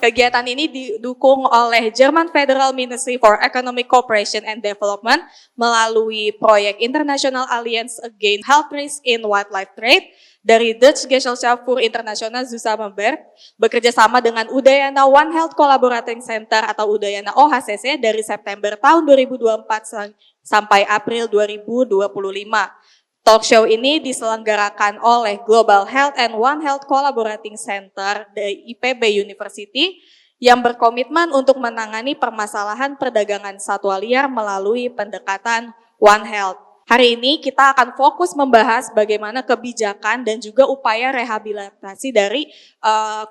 Kegiatan ini didukung oleh German Federal Ministry for Economic Cooperation and Development melalui proyek International Alliance Against Health Risk in Wildlife Trade dari Dutch Gesellschaft für Internationale Zusammenarbeit bekerja sama dengan Udayana One Health Collaborating Center atau Udayana OHCC dari September tahun 2024 sampai April 2025. Talk show ini diselenggarakan oleh Global Health and One Health Collaborating Center dari IPB University yang berkomitmen untuk menangani permasalahan perdagangan satwa liar melalui pendekatan One Health. Hari ini kita akan fokus membahas bagaimana kebijakan dan juga upaya rehabilitasi dari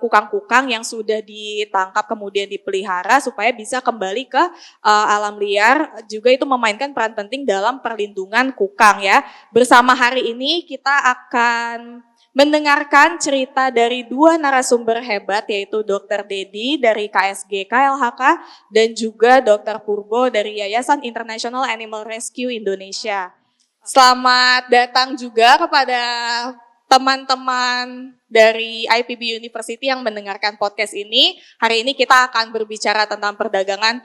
kukang-kukang yang sudah ditangkap kemudian dipelihara supaya bisa kembali ke alam liar, juga itu memainkan peran penting dalam perlindungan kukang ya. Bersama hari ini kita akan mendengarkan cerita dari dua narasumber hebat yaitu Dr. Dedi dari KSG KLHK dan juga Dr. Purbo dari Yayasan International Animal Rescue Indonesia. Selamat datang juga kepada teman-teman dari IPB University yang mendengarkan podcast ini. Hari ini kita akan berbicara tentang perdagangan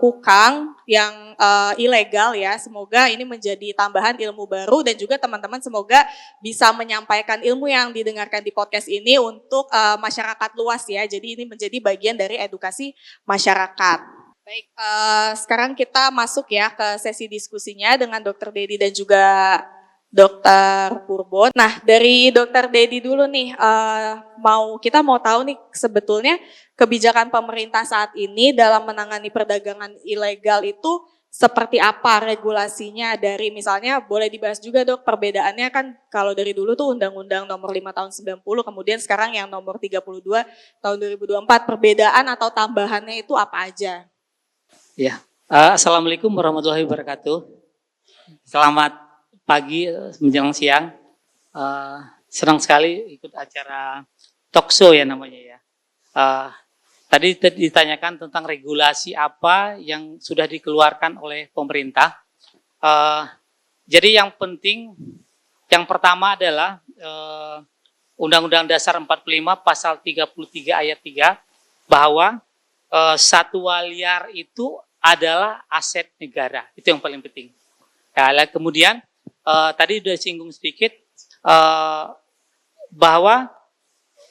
kukang yang ilegal ya. Semoga ini menjadi tambahan ilmu baru dan juga teman-teman semoga bisa menyampaikan ilmu yang didengarkan di podcast ini untuk masyarakat luas ya. Jadi ini menjadi bagian dari edukasi masyarakat. Baik, sekarang kita masuk ya ke sesi diskusinya dengan Dr. Dedi dan juga Dr. Purbo. Nah, dari Dr. Dedi dulu nih, kita mau tahu nih sebetulnya kebijakan pemerintah saat ini dalam menangani perdagangan ilegal itu seperti apa regulasinya dari misalnya boleh dibahas juga Dok, perbedaannya kan kalau dari dulu tuh Undang-Undang nomor 5 tahun 90, kemudian sekarang yang nomor 32 tahun 2024, perbedaan atau tambahannya itu apa aja? Ya, Assalamualaikum warahmatullahi wabarakatuh. Selamat pagi menjelang siang. Senang sekali ikut acara talk show ya namanya ya. Tadi ditanyakan tentang regulasi apa yang sudah dikeluarkan oleh pemerintah. Jadi yang penting, yang pertama adalah Undang-Undang Dasar 45 Pasal 33 Ayat 3 bahwa satwa liar itu adalah aset negara, itu yang paling penting. Ya, kemudian tadi sudah singgung sedikit bahwa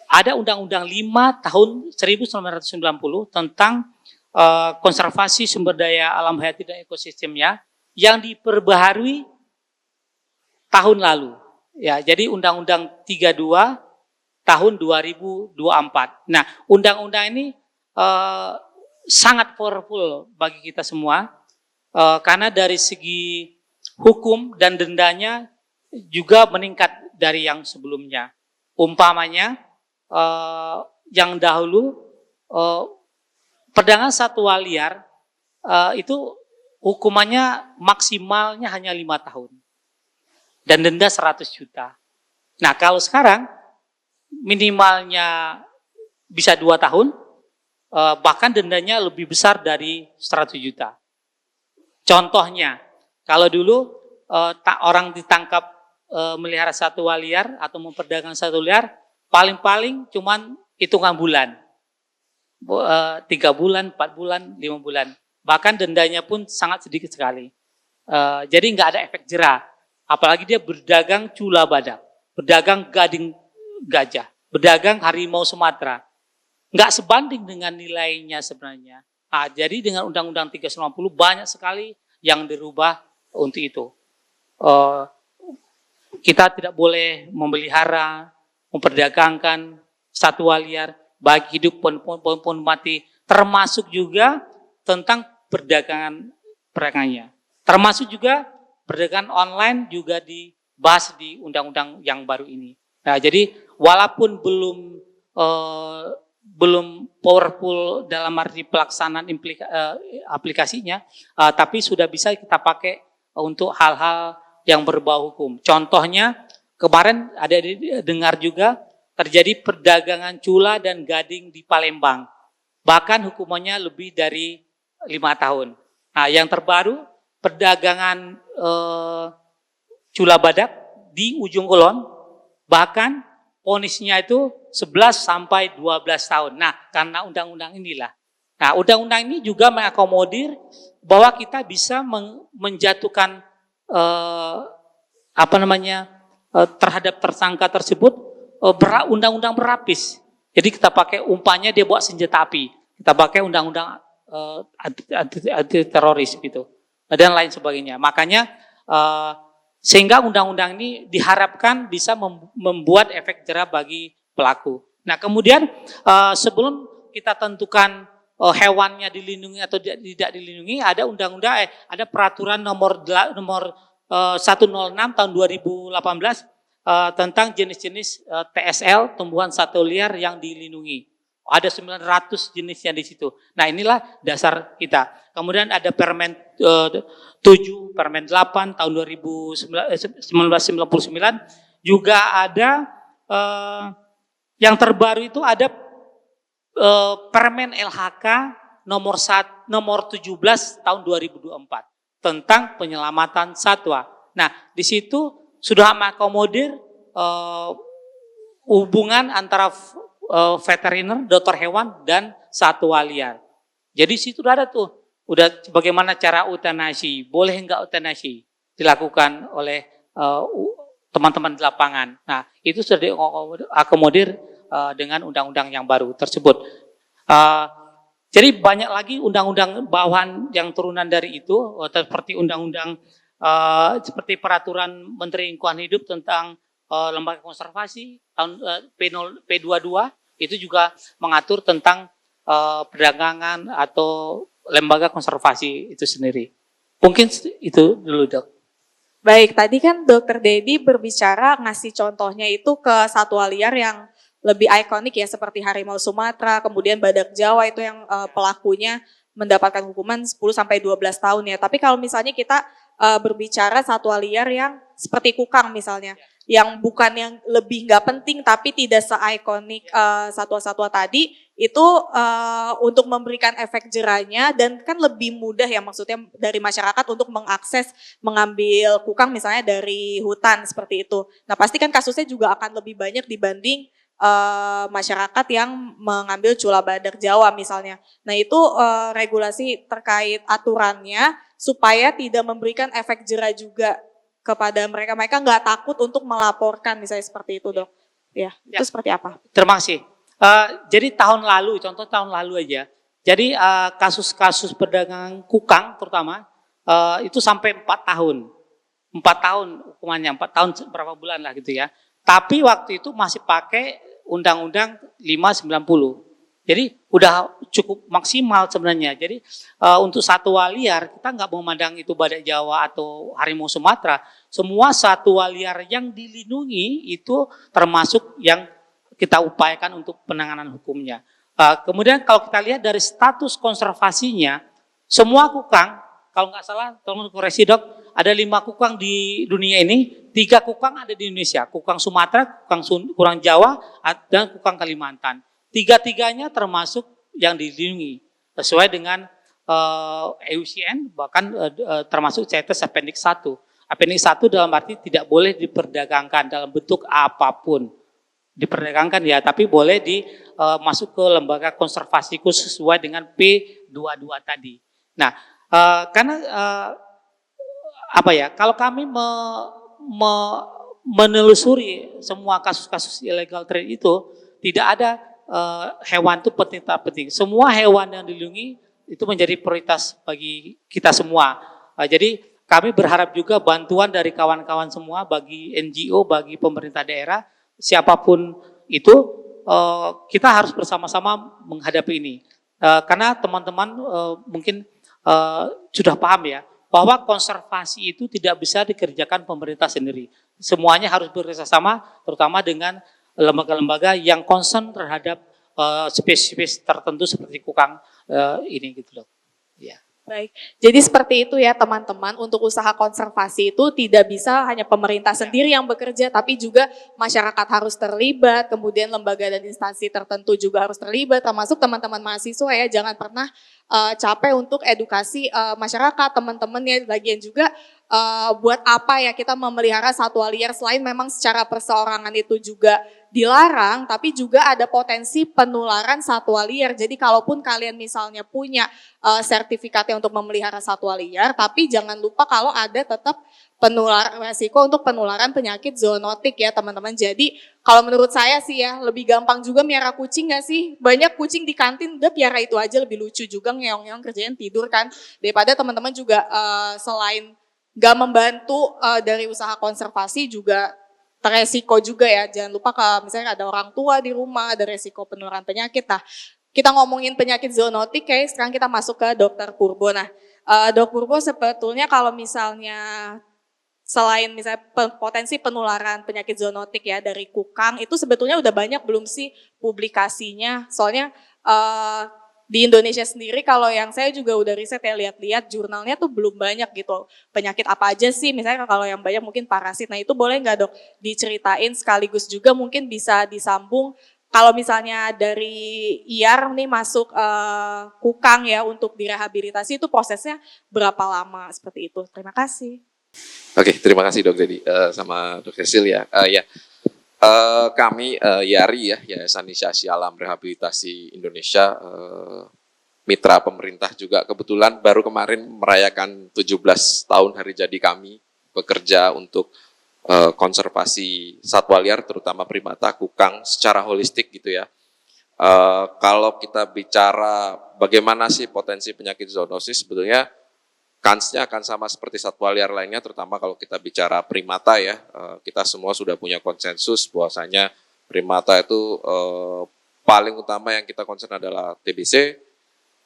ada Undang-Undang 5 tahun 1990 tentang konservasi sumber daya alam hayati dan ekosistemnya yang diperbaharui tahun lalu. Ya, jadi Undang-Undang 32 tahun 2024. Nah, undang-undang ini sangat powerful bagi kita semua karena dari segi hukum dan dendanya juga meningkat dari yang sebelumnya. Umpamanya yang dahulu perdagangan satwa liar itu hukumannya maksimalnya hanya 5 tahun dan denda 100 juta. Nah, kalau sekarang minimalnya bisa 2 tahun, bahkan dendanya lebih besar dari 100 juta. Contohnya, kalau dulu orang ditangkap melihara satwa liar atau memperdagangkan satwa liar, paling-paling cuman hitungan bulan. 3 bulan, 4 bulan, 5 bulan. Bahkan dendanya pun sangat sedikit sekali. Jadi nggak ada efek jera. Apalagi dia berdagang cula badak, berdagang gading gajah, berdagang harimau Sumatera. Nggak sebanding dengan nilainya sebenarnya. Jadi dengan Undang-Undang 390 banyak sekali yang dirubah untuk itu. Kita tidak boleh memelihara, memperdagangkan satwa liar, baik hidup maupun mati. Termasuk juga tentang perdagangannya. Termasuk juga perdagangan online juga dibahas di undang-undang yang baru ini. Nah, jadi walaupun belum powerful dalam arti pelaksanaan aplikasinya, tapi sudah bisa kita pakai untuk hal-hal yang berbau hukum. Contohnya kemarin ada dengar juga terjadi perdagangan cula dan gading di Palembang. Bahkan hukumannya lebih dari 5 tahun. Nah, yang terbaru perdagangan cula badak di ujung kulon, bahkan vonisnya itu 11 sampai 12 tahun. Nah, karena undang-undang inilah. Nah, undang-undang ini juga mengakomodir bahwa kita bisa menjatuhkan terhadap tersangka tersebut undang-undang berlapis. Jadi kita pakai umpamanya dia bawa senjata api, kita pakai undang-undang anti teroris gitu dan lain sebagainya. Makanya sehingga undang-undang ini diharapkan bisa membuat efek jerah bagi pelaku. Nah, kemudian sebelum kita tentukan hewannya dilindungi atau tidak dilindungi, ada undang-undang ada peraturan nomor 106 tahun 2018 tentang jenis-jenis TSL, tumbuhan satwa liar yang dilindungi. Ada 900 jenisnya di situ. Nah, inilah dasar kita. Kemudian ada Permen 7, Permen 8 tahun 1999. Juga ada yang terbaru itu ada Permen LHK nomor 17 tahun 2024 tentang penyelamatan satwa. Nah, di situ sudah mengakomodir hubungan antara veteriner, dokter hewan, dan satwa liar. Jadi situ udah ada tuh, udah bagaimana cara eutanasi, boleh enggak eutanasi dilakukan oleh teman-teman di lapangan. Nah, itu sudah diakomodir dengan undang-undang yang baru tersebut. Jadi banyak lagi undang-undang bawahan yang turunan dari itu, seperti undang-undang seperti peraturan Menteri Lingkungan Hidup tentang lembaga konservasi tahun P22 itu juga mengatur tentang perdagangan atau lembaga konservasi itu sendiri. Mungkin itu dulu, Dok. Baik, tadi kan Dokter Dedi berbicara ngasih contohnya itu ke satwa liar yang lebih ikonik ya, seperti harimau Sumatera, kemudian badak Jawa itu yang pelakunya mendapatkan hukuman 10 sampai 12 tahun ya. Tapi kalau misalnya kita berbicara satwa liar yang seperti kukang misalnya, yang bukan yang lebih nggak penting tapi tidak se-ikonik satwa-satwa tadi, itu untuk memberikan efek jerahnya dan kan lebih mudah ya, maksudnya dari masyarakat untuk mengakses mengambil kukang misalnya dari hutan seperti itu. Nah, pasti kan kasusnya juga akan lebih banyak dibanding masyarakat yang mengambil cula badak Jawa misalnya. Nah, itu regulasi terkait aturannya supaya tidak memberikan efek jerah juga kepada mereka. Mereka nggak takut untuk melaporkan misalnya seperti itu, Dok. Ya, itu seperti apa? Terima kasih. Jadi tahun lalu, contoh tahun lalu aja. Jadi kasus-kasus perdagangan kukang terutama itu sampai 4 tahun. 4 tahun hukumannya, 4 tahun berapa bulan lah gitu ya. Tapi waktu itu masih pakai Undang-Undang 590. Jadi udah cukup maksimal sebenarnya. Jadi untuk satwa liar kita nggak memandang itu badak Jawa atau harimau Sumatera. Semua satwa liar yang dilindungi itu termasuk yang kita upayakan untuk penanganan hukumnya. Kemudian kalau kita lihat dari status konservasinya, semua kukang, kalau nggak salah, tolong koreksi, Dok, ada 5 kukang di dunia ini, 3 kukang ada di Indonesia, kukang Sumatera, kukang Jawa, dan kukang Kalimantan. 3-tiganya termasuk yang dilindungi sesuai dengan EUCN, bahkan termasuk CITES Appendix 1. Appendix 1 dalam arti tidak boleh diperdagangkan dalam bentuk apapun. Diperdagangkan ya, tapi boleh masuk ke lembaga konservasi khusus sesuai dengan P22 tadi. Nah, karena kalau kami menelusuri semua kasus-kasus illegal trade itu, tidak ada hewan itu penting tak penting. Semua hewan yang dilindungi itu menjadi prioritas bagi kita semua. Jadi kami berharap juga bantuan dari kawan-kawan semua, bagi NGO, bagi pemerintah daerah, siapapun itu, kita harus bersama-sama menghadapi ini. Karena teman-teman mungkin sudah paham ya, bahwa konservasi itu tidak bisa dikerjakan pemerintah sendiri. Semuanya harus bekerjasama, terutama dengan lembaga-lembaga yang concern terhadap spesies tertentu seperti kukang ini gitu loh. Ya. Baik, jadi seperti itu ya teman-teman, untuk usaha konservasi itu tidak bisa hanya pemerintah sendiri yang bekerja, tapi juga masyarakat harus terlibat, kemudian lembaga dan instansi tertentu juga harus terlibat, termasuk teman-teman mahasiswa ya, jangan pernah capek untuk edukasi masyarakat, teman-teman ya, lagian juga buat apa ya kita memelihara satwa liar selain memang secara perseorangan itu juga dilarang, tapi juga ada potensi penularan satwa liar. Jadi kalaupun kalian misalnya punya sertifikatnya untuk memelihara satwa liar, tapi jangan lupa kalau ada tetap resiko untuk penularan penyakit zoonotik ya teman-teman. Jadi kalau menurut saya sih ya lebih gampang juga miara kucing gak sih? Banyak kucing di kantin udah piara itu aja, lebih lucu juga ngeong-ngeong kerjanya tidur kan. Daripada teman-teman juga selain gak membantu dari usaha konservasi juga resiko juga ya. Jangan lupa kalau misalnya ada orang tua di rumah, ada resiko penularan penyakit. Nah, kita ngomongin penyakit zoonotik, kayak sekarang kita masuk ke Dokter Purbo. Nah, Dok Purbo sebetulnya kalau misalnya selain misalnya potensi penularan penyakit zoonotik ya dari kukang, itu sebetulnya udah banyak belum sih publikasinya? Soalnya di Indonesia sendiri kalau yang saya juga udah riset ya, lihat-lihat jurnalnya tuh belum banyak gitu. Penyakit apa aja sih, misalnya kalau yang banyak mungkin parasit. Nah itu boleh nggak Dok diceritain sekaligus juga mungkin bisa disambung kalau misalnya dari IAR nih masuk kukang ya untuk direhabilitasi itu prosesnya berapa lama seperti itu. Terima kasih. Oke, terima kasih Dok Dedi sama Dok Cecil ya. Kami YARI ya, Yayasan Inisiasi Alam Rehabilitasi Indonesia, mitra pemerintah juga kebetulan baru kemarin merayakan 17 tahun hari jadi kami bekerja untuk konservasi satwa liar terutama primata, kukang secara holistik gitu ya. Kalau kita bicara bagaimana sih potensi penyakit zoonosis, sebetulnya kansnya akan sama seperti satwa liar lainnya, terutama kalau kita bicara primata ya. Kita semua sudah punya konsensus bahwasanya primata itu paling utama yang kita concern adalah TBC,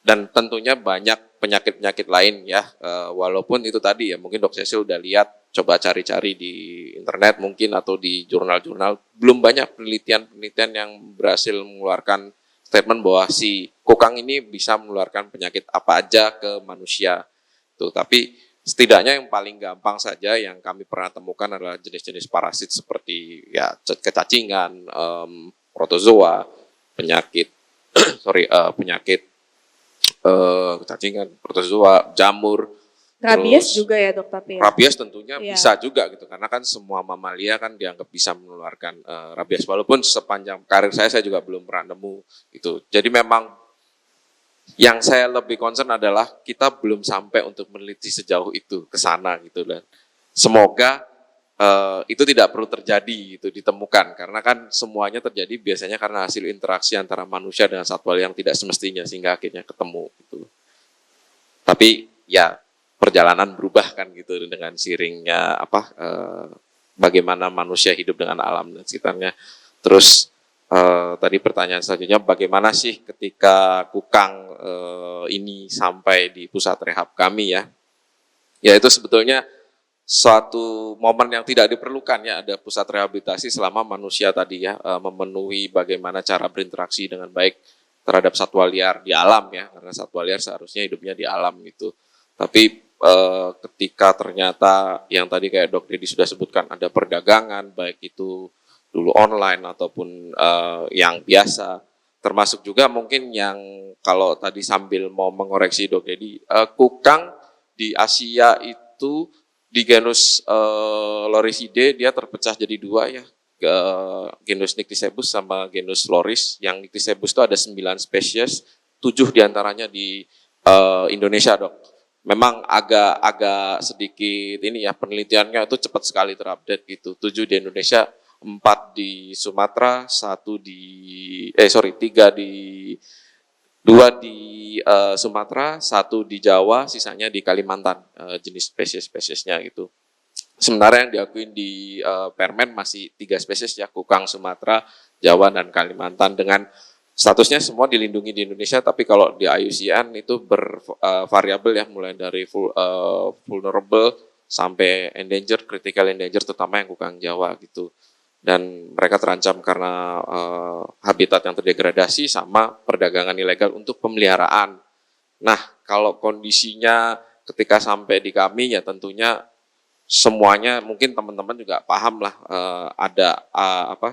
dan tentunya banyak penyakit-penyakit lain ya. Walaupun itu tadi ya, mungkin Dok Cecil udah lihat, coba cari-cari di internet mungkin atau di jurnal-jurnal, belum banyak penelitian-penelitian yang berhasil mengeluarkan statement bahwa si kukang ini bisa menularkan penyakit apa aja ke manusia. Tuh, tapi setidaknya yang paling gampang saja yang kami pernah temukan adalah jenis-jenis parasit seperti ya kecacingan, protozoa, penyakit penyakit kecacingan, protozoa, jamur, Rabies terus juga ya Dok tapi ya? Rabies tentunya Iya. bisa juga gitu, karena kan semua mamalia kan dianggap bisa menularkan rabies, walaupun sepanjang karir saya juga belum pernah nemu itu. Jadi memang yang saya lebih concern adalah kita belum sampai untuk meneliti sejauh itu ke sana gitu, dan semoga itu tidak perlu terjadi itu ditemukan, karena kan semuanya terjadi biasanya karena hasil interaksi antara manusia dengan satwa yang tidak semestinya sehingga akhirnya ketemu gitu. Tapi ya perjalanan berubah kan gitu dengan seiringnya bagaimana manusia hidup dengan alam dan sekitarnya. Terus tadi pertanyaan selanjutnya, bagaimana sih ketika kukang ini sampai di pusat rehab kami ya? Ya itu sebetulnya suatu momen yang tidak diperlukan ya, ada pusat rehabilitasi selama manusia tadi ya memenuhi bagaimana cara berinteraksi dengan baik terhadap satwa liar di alam ya, karena satwa liar seharusnya hidupnya di alam gitu. Tapi ketika ternyata yang tadi kayak Dok Dedi sudah sebutkan ada perdagangan, baik itu dulu online ataupun yang biasa, termasuk juga mungkin yang kalau tadi sambil mau mengoreksi Dok Dedi, kukang di Asia itu di genus Lorisidae dia terpecah jadi dua ya, genus Nycticebus sama genus Loris. Yang Nycticebus itu ada 9 spesies, 7 diantaranya di Indonesia Dok. Memang agak sedikit ini ya, penelitiannya itu cepat sekali terupdate gitu, 7 di Indonesia, 4 di Sumatera, 3 di 2 di Sumatera, 1 di Jawa, sisanya di Kalimantan jenis spesies-spesiesnya gitu. Sementara yang diakuin di Permen masih 3 spesies ya, kukang Sumatera, Jawa, dan Kalimantan, dengan statusnya semua dilindungi di Indonesia, tapi kalau di IUCN itu bervariabel ya, mulai dari vulnerable sampai endangered, critical endangered, terutama yang kukang Jawa gitu. Dan mereka terancam karena habitat yang terdegradasi sama perdagangan ilegal untuk pemeliharaan. Nah, kalau kondisinya ketika sampai di kami ya tentunya semuanya mungkin teman-teman juga paham lah, ada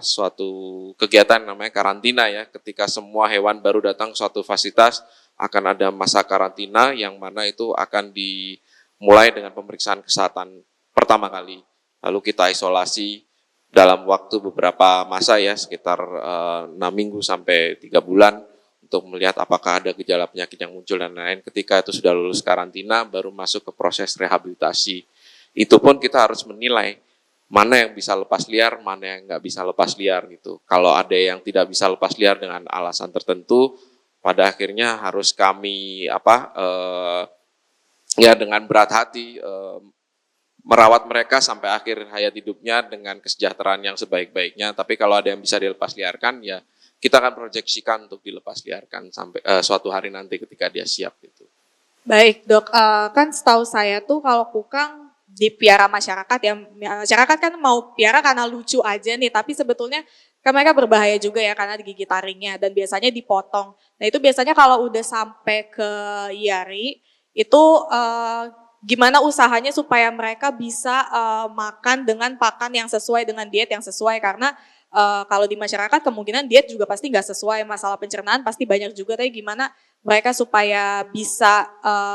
suatu kegiatan namanya karantina ya, ketika semua hewan baru datang suatu fasilitas akan ada masa karantina yang mana itu akan dimulai dengan pemeriksaan kesehatan pertama kali. Lalu kita isolasi dalam waktu beberapa masa ya, sekitar 6 minggu sampai 3 bulan untuk melihat apakah ada gejala penyakit yang muncul dan lain-lain. Ketika itu sudah lulus karantina, baru masuk ke proses rehabilitasi. Itu pun kita harus menilai mana yang bisa lepas liar, mana yang nggak bisa lepas liar gitu. Kalau ada yang tidak bisa lepas liar dengan alasan tertentu, pada akhirnya harus kami ya dengan berat hati merawat mereka sampai akhir hayat hidupnya dengan kesejahteraan yang sebaik-baiknya. Tapi kalau ada yang bisa dilepas liarkan, ya kita akan proyeksikan untuk dilepas liarkan sampai suatu hari nanti ketika dia siap gitu. Baik dok, kan setahu saya tuh kalau kukang dipiara masyarakat ya, masyarakat kan mau piara karena lucu aja nih, tapi sebetulnya kan mereka berbahaya juga ya karena digigit taringnya dan biasanya dipotong. Nah itu biasanya kalau udah sampai ke Yari, itu gimana usahanya supaya mereka bisa makan dengan pakan yang sesuai dengan diet yang sesuai, karena kalau di masyarakat kemungkinan diet juga pasti nggak sesuai, masalah pencernaan pasti banyak juga, tapi gimana mereka supaya bisa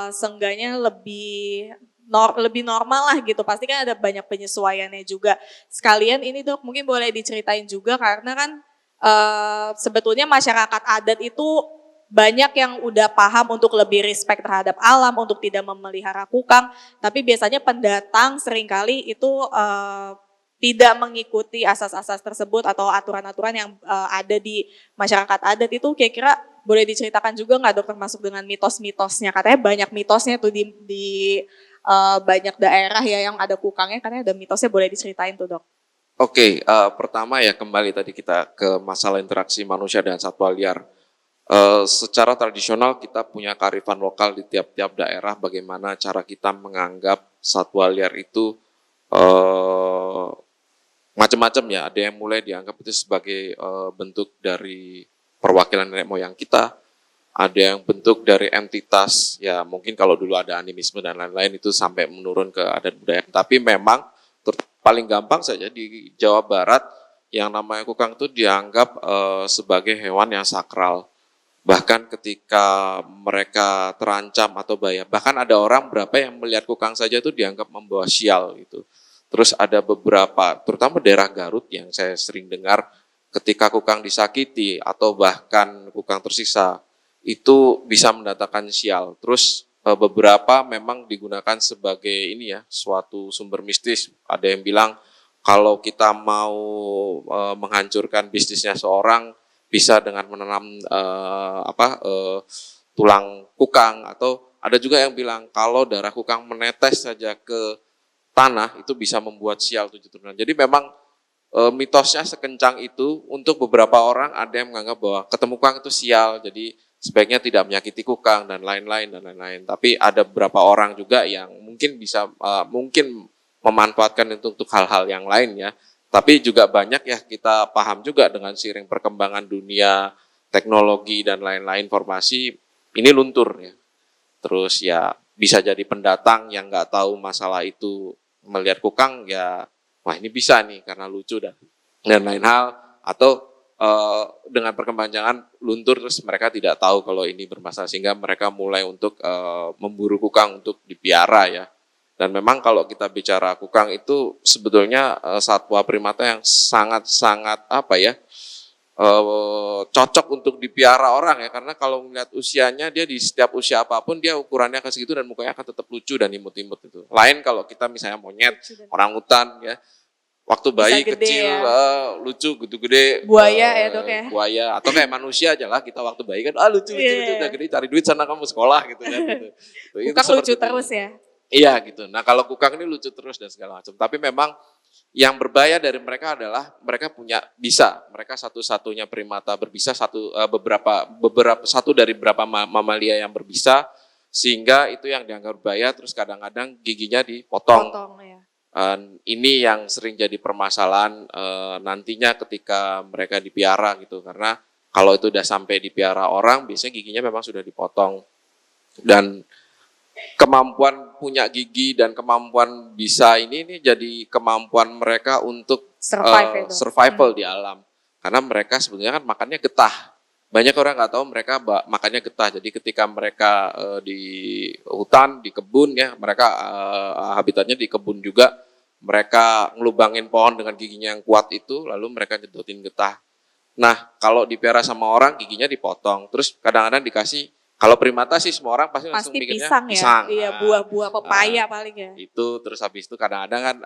seenggaknya lebih normal lah gitu, pasti kan ada banyak penyesuaiannya juga. Sekalian ini dok mungkin boleh diceritain juga karena kan sebetulnya masyarakat adat itu banyak yang udah paham untuk lebih respect terhadap alam, untuk tidak memelihara kukang, tapi biasanya pendatang seringkali itu tidak mengikuti asas-asas tersebut atau aturan-aturan yang ada di masyarakat adat itu. Kira-kira boleh diceritakan juga nggak dok, termasuk dengan mitos-mitosnya? Katanya banyak mitosnya tuh di banyak daerah ya yang ada kukangnya, karena ada mitosnya, boleh diceritain tuh dok. Oke, pertama ya kembali tadi kita ke masalah interaksi manusia dan satwa liar. Secara tradisional kita punya kearifan lokal di tiap-tiap daerah bagaimana cara kita menganggap satwa liar itu macam-macam ya. Ada yang mulai dianggap itu sebagai bentuk dari perwakilan nenek moyang kita, ada yang bentuk dari entitas, ya mungkin kalau dulu ada animisme dan lain-lain itu sampai menurun ke adat budaya. Tapi memang paling gampang saja di Jawa Barat yang namanya kukang itu dianggap sebagai hewan yang sakral. Bahkan ketika mereka terancam atau bahaya, bahkan ada orang berapa yang melihat kukang saja itu dianggap membawa sial gitu. Terus ada beberapa, terutama daerah Garut yang saya sering dengar, ketika kukang disakiti atau bahkan kukang tersisa, itu bisa mendatangkan sial. Terus beberapa memang digunakan sebagai ini ya, suatu sumber mistis. Ada yang bilang kalau kita mau menghancurkan bisnisnya seorang, bisa dengan menanam tulang kukang, atau ada juga yang bilang kalau darah kukang menetes saja ke tanah itu bisa membuat sial 7 turunan. Jadi memang mitosnya sekencang itu. Untuk beberapa orang ada yang menganggap bahwa ketemu kukang itu sial, jadi sebaiknya tidak menyakiti kukang dan lain-lain. Tapi ada beberapa orang juga yang mungkin bisa mungkin memanfaatkan itu untuk hal-hal yang lain ya. Tapi juga banyak ya, kita paham juga dengan seiring perkembangan dunia, teknologi dan lain-lain, informasi ini luntur ya. Terus ya bisa jadi pendatang yang nggak tahu masalah itu melihat kukang ya, wah ini bisa nih karena lucu dan lain hal, atau dengan perkembangan luntur terus mereka tidak tahu kalau ini bermasalah sehingga mereka mulai untuk memburu kukang untuk dipiara ya. Dan memang kalau kita bicara kukang itu sebetulnya satwa primata yang sangat-sangat cocok untuk dipiara orang ya, karena kalau melihat usianya dia di setiap usia apapun dia ukurannya akan segitu dan mukanya akan tetap lucu dan imut-imut itu. Lain kalau kita misalnya monyet, orangutan ya, waktu bayi gede kecil ya. lucu gede, Buaya ya dok ya. buaya atau kayak manusia aja lah, kita waktu bayi kan lucu udah gede cari duit sana kamu sekolah gitu kan gitu. Kukang lucu terus ya. Iya gitu. Nah kalau kukang ini lucu terus dan segala macam. Tapi memang yang berbahaya dari mereka adalah mereka mereka satu-satunya primata berbisa, satu dari beberapa mamalia yang berbisa, sehingga itu yang dianggap berbahaya. Terus kadang-kadang giginya dipotong. Ya. Ini yang sering jadi permasalahan nantinya ketika mereka dipiara gitu, karena kalau itu udah sampai dipiara orang biasanya giginya memang sudah dipotong. Dan kemampuan punya gigi dan kemampuan bisa ini jadi kemampuan mereka untuk survival di alam. Karena mereka sebetulnya kan makannya getah. banyak orang nggak tahu mereka makannya getah. Jadi ketika mereka di hutan, di kebun ya, mereka habitatnya di kebun juga, mereka ngelubangin pohon dengan giginya yang kuat itu, lalu mereka nyedotin getah. Nah, kalau dipelihara sama orang, giginya dipotong. Terus kadang-kadang dikasih, kalau primata sih semua orang pasti langsung Pasti mikirnya pisang ya. pisang. Iya, Nah, buah-buah pepaya paling ya. itu terus habis itu kadang-kadang kan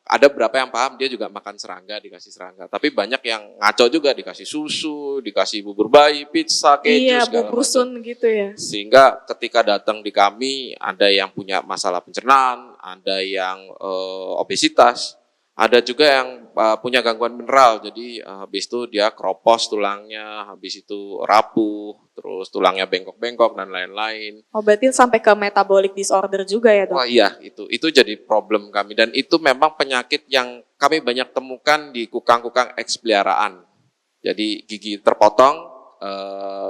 ada beberapa yang paham dia juga makan serangga, dikasih serangga. Tapi banyak yang ngaco juga, dikasih susu, dikasih bubur bayi, pizza, keju, Iya, segala bubur macam. sun gitu ya. Sehingga ketika datang di kami, ada yang punya masalah pencernaan, ada yang obesitas, ada juga yang punya gangguan mineral. Jadi habis itu dia kropos tulangnya, habis itu rapuh, terus tulangnya bengkok-bengkok dan lain-lain. Oh, berarti sampai ke metabolic disorder juga ya, Dok? Wah iya, itu jadi problem kami. Dan itu memang penyakit yang kami banyak temukan di kukang-kukang eks peliharaan. Jadi gigi terpotong,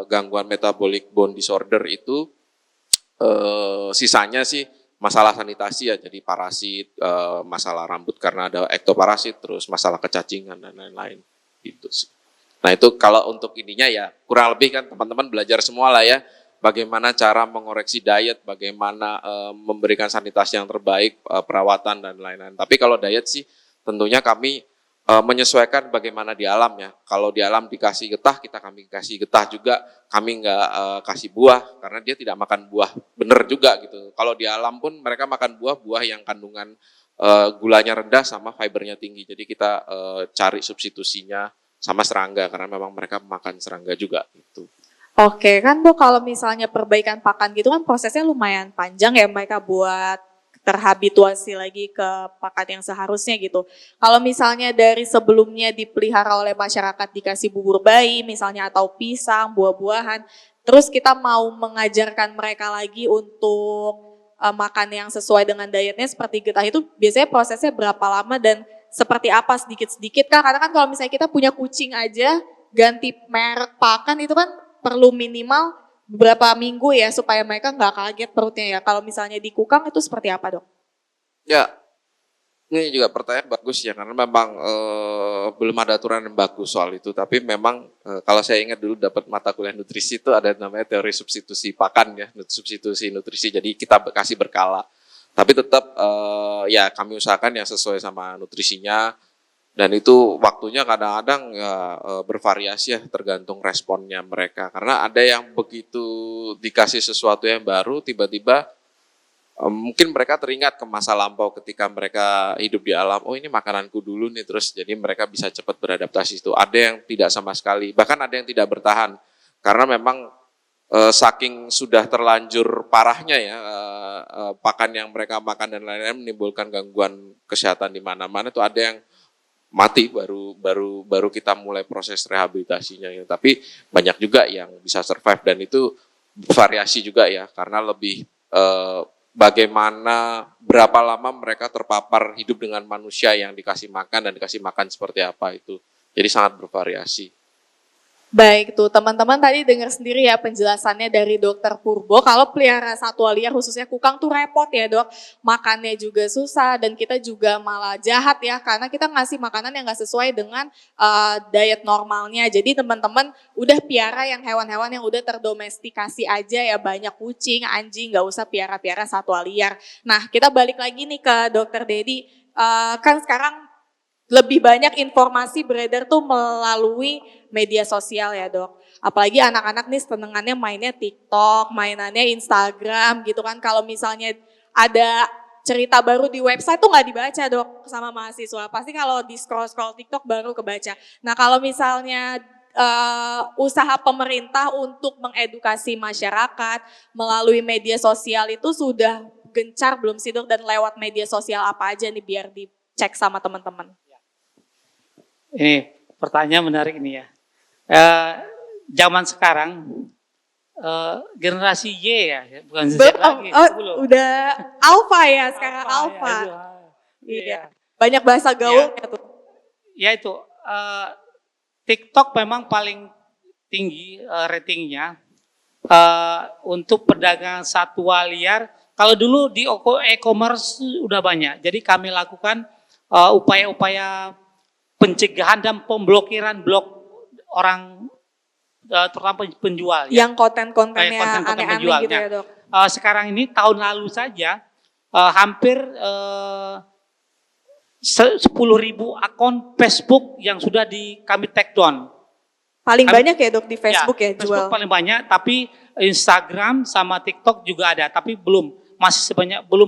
gangguan metabolic bone disorder itu, sisanya sih masalah sanitasi ya, jadi parasit, masalah rambut karena ada ektoparasit, terus masalah kecacingan dan lain-lain. Gitu sih. Nah itu kalau untuk ininya ya kurang lebih kan teman-teman belajar semua lah ya, bagaimana cara mengoreksi diet, bagaimana memberikan sanitasi yang terbaik, perawatan dan lain-lain. Tapi kalau diet sih tentunya kami menyesuaikan bagaimana di alam ya. Kalau di alam dikasih getah, kami kasih getah juga. Kami nggak kasih buah karena dia tidak makan buah bener juga gitu. Kalau di alam pun mereka makan buah yang kandungan gulanya rendah sama fibernya tinggi. Jadi kita cari substitusinya sama serangga karena memang mereka makan serangga juga gitu. Oke, kan Dok kalau misalnya perbaikan pakan gitu kan prosesnya lumayan panjang ya mereka buat terhabituasi lagi ke pakan yang seharusnya gitu. Kalau misalnya dari sebelumnya dipelihara oleh masyarakat dikasih bubur bayi misalnya atau pisang, buah-buahan, terus kita mau mengajarkan mereka lagi untuk makan yang sesuai dengan dietnya seperti getah itu biasanya prosesnya berapa lama dan seperti apa sedikit-sedikit Kak? Karena kan kalau misalnya kita punya kucing aja ganti merek pakan itu kan perlu minimal beberapa minggu ya supaya mereka nggak kaget perutnya ya. Kalau misalnya di kukang itu seperti apa Dok? Ya, ini juga pertanyaan bagus ya karena memang belum ada aturan yang bagus soal itu. Tapi memang kalau saya ingat dulu dapat mata kuliah nutrisi itu ada namanya teori substitusi pakan ya, substitusi nutrisi. Jadi kita kasih berkala. Tapi tetap ya kami usahakan yang sesuai sama nutrisinya. Dan itu waktunya kadang-kadang ya, bervariasi ya tergantung responnya mereka. Karena ada yang begitu dikasih sesuatu yang baru tiba-tiba mungkin mereka teringat ke masa lampau ketika mereka hidup di alam. Oh ini makananku dulu nih terus jadi mereka bisa cepat beradaptasi itu. Ada yang tidak sama sekali, bahkan ada yang tidak bertahan. Karena memang saking sudah terlanjur parahnya ya pakan yang mereka makan dan lain-lain menimbulkan gangguan kesehatan di mana-mana itu ada yang mati baru kita mulai proses rehabilitasinya ya. Tapi banyak juga yang bisa survive dan itu variasi juga ya karena lebih bagaimana berapa lama mereka terpapar hidup dengan manusia yang dikasih makan dan dikasih makan seperti apa itu. Jadi sangat bervariasi. Baik tuh teman-teman tadi dengar sendiri ya penjelasannya dari Dokter Purbo. Kalau pelihara satwa liar khususnya kukang tuh repot ya Dok. Makannya juga susah dan kita juga malah jahat ya karena kita ngasih makanan yang gak sesuai dengan diet normalnya. Jadi teman-teman udah piara yang hewan-hewan yang udah terdomestikasi aja ya, banyak kucing, anjing, gak usah piara-piara satwa liar. Nah kita balik lagi nih ke Dokter Dedi. Kan sekarang lebih banyak informasi beredar tuh melalui media sosial ya Dok. Apalagi anak-anak nih senengannya mainnya TikTok, mainannya Instagram gitu kan. Kalau misalnya ada cerita baru di website tuh nggak dibaca Dok sama mahasiswa. Pasti kalau di scroll-scroll TikTok baru kebaca. Nah kalau misalnya usaha pemerintah untuk mengedukasi masyarakat melalui media sosial itu sudah gencar belum sih Dok? Dan lewat media sosial apa aja nih biar dicek sama teman-teman? Ini pertanyaan menarik ini ya. Zaman sekarang generasi Y ya, bukan Z lagi. Udah alpha ya sekarang alpha. Iya. Banyak bahasa gaulnya tuh. Ya itu TikTok memang paling tinggi ratingnya untuk perdagangan satwa liar. Kalau dulu di e-commerce udah banyak. Jadi kami lakukan upaya-upaya pencegahan dan pemblokiran blog orang terutama penjual ya. Yang konten-kontennya Konten-konten aneh-aneh penjual. gitu ya dok? Sekarang ini tahun lalu saja hampir 10.000 akun Facebook yang sudah kami take down. Paling banyak ya dok di Facebook ya, Facebook jual? paling banyak, tapi Instagram sama TikTok juga ada, tapi belum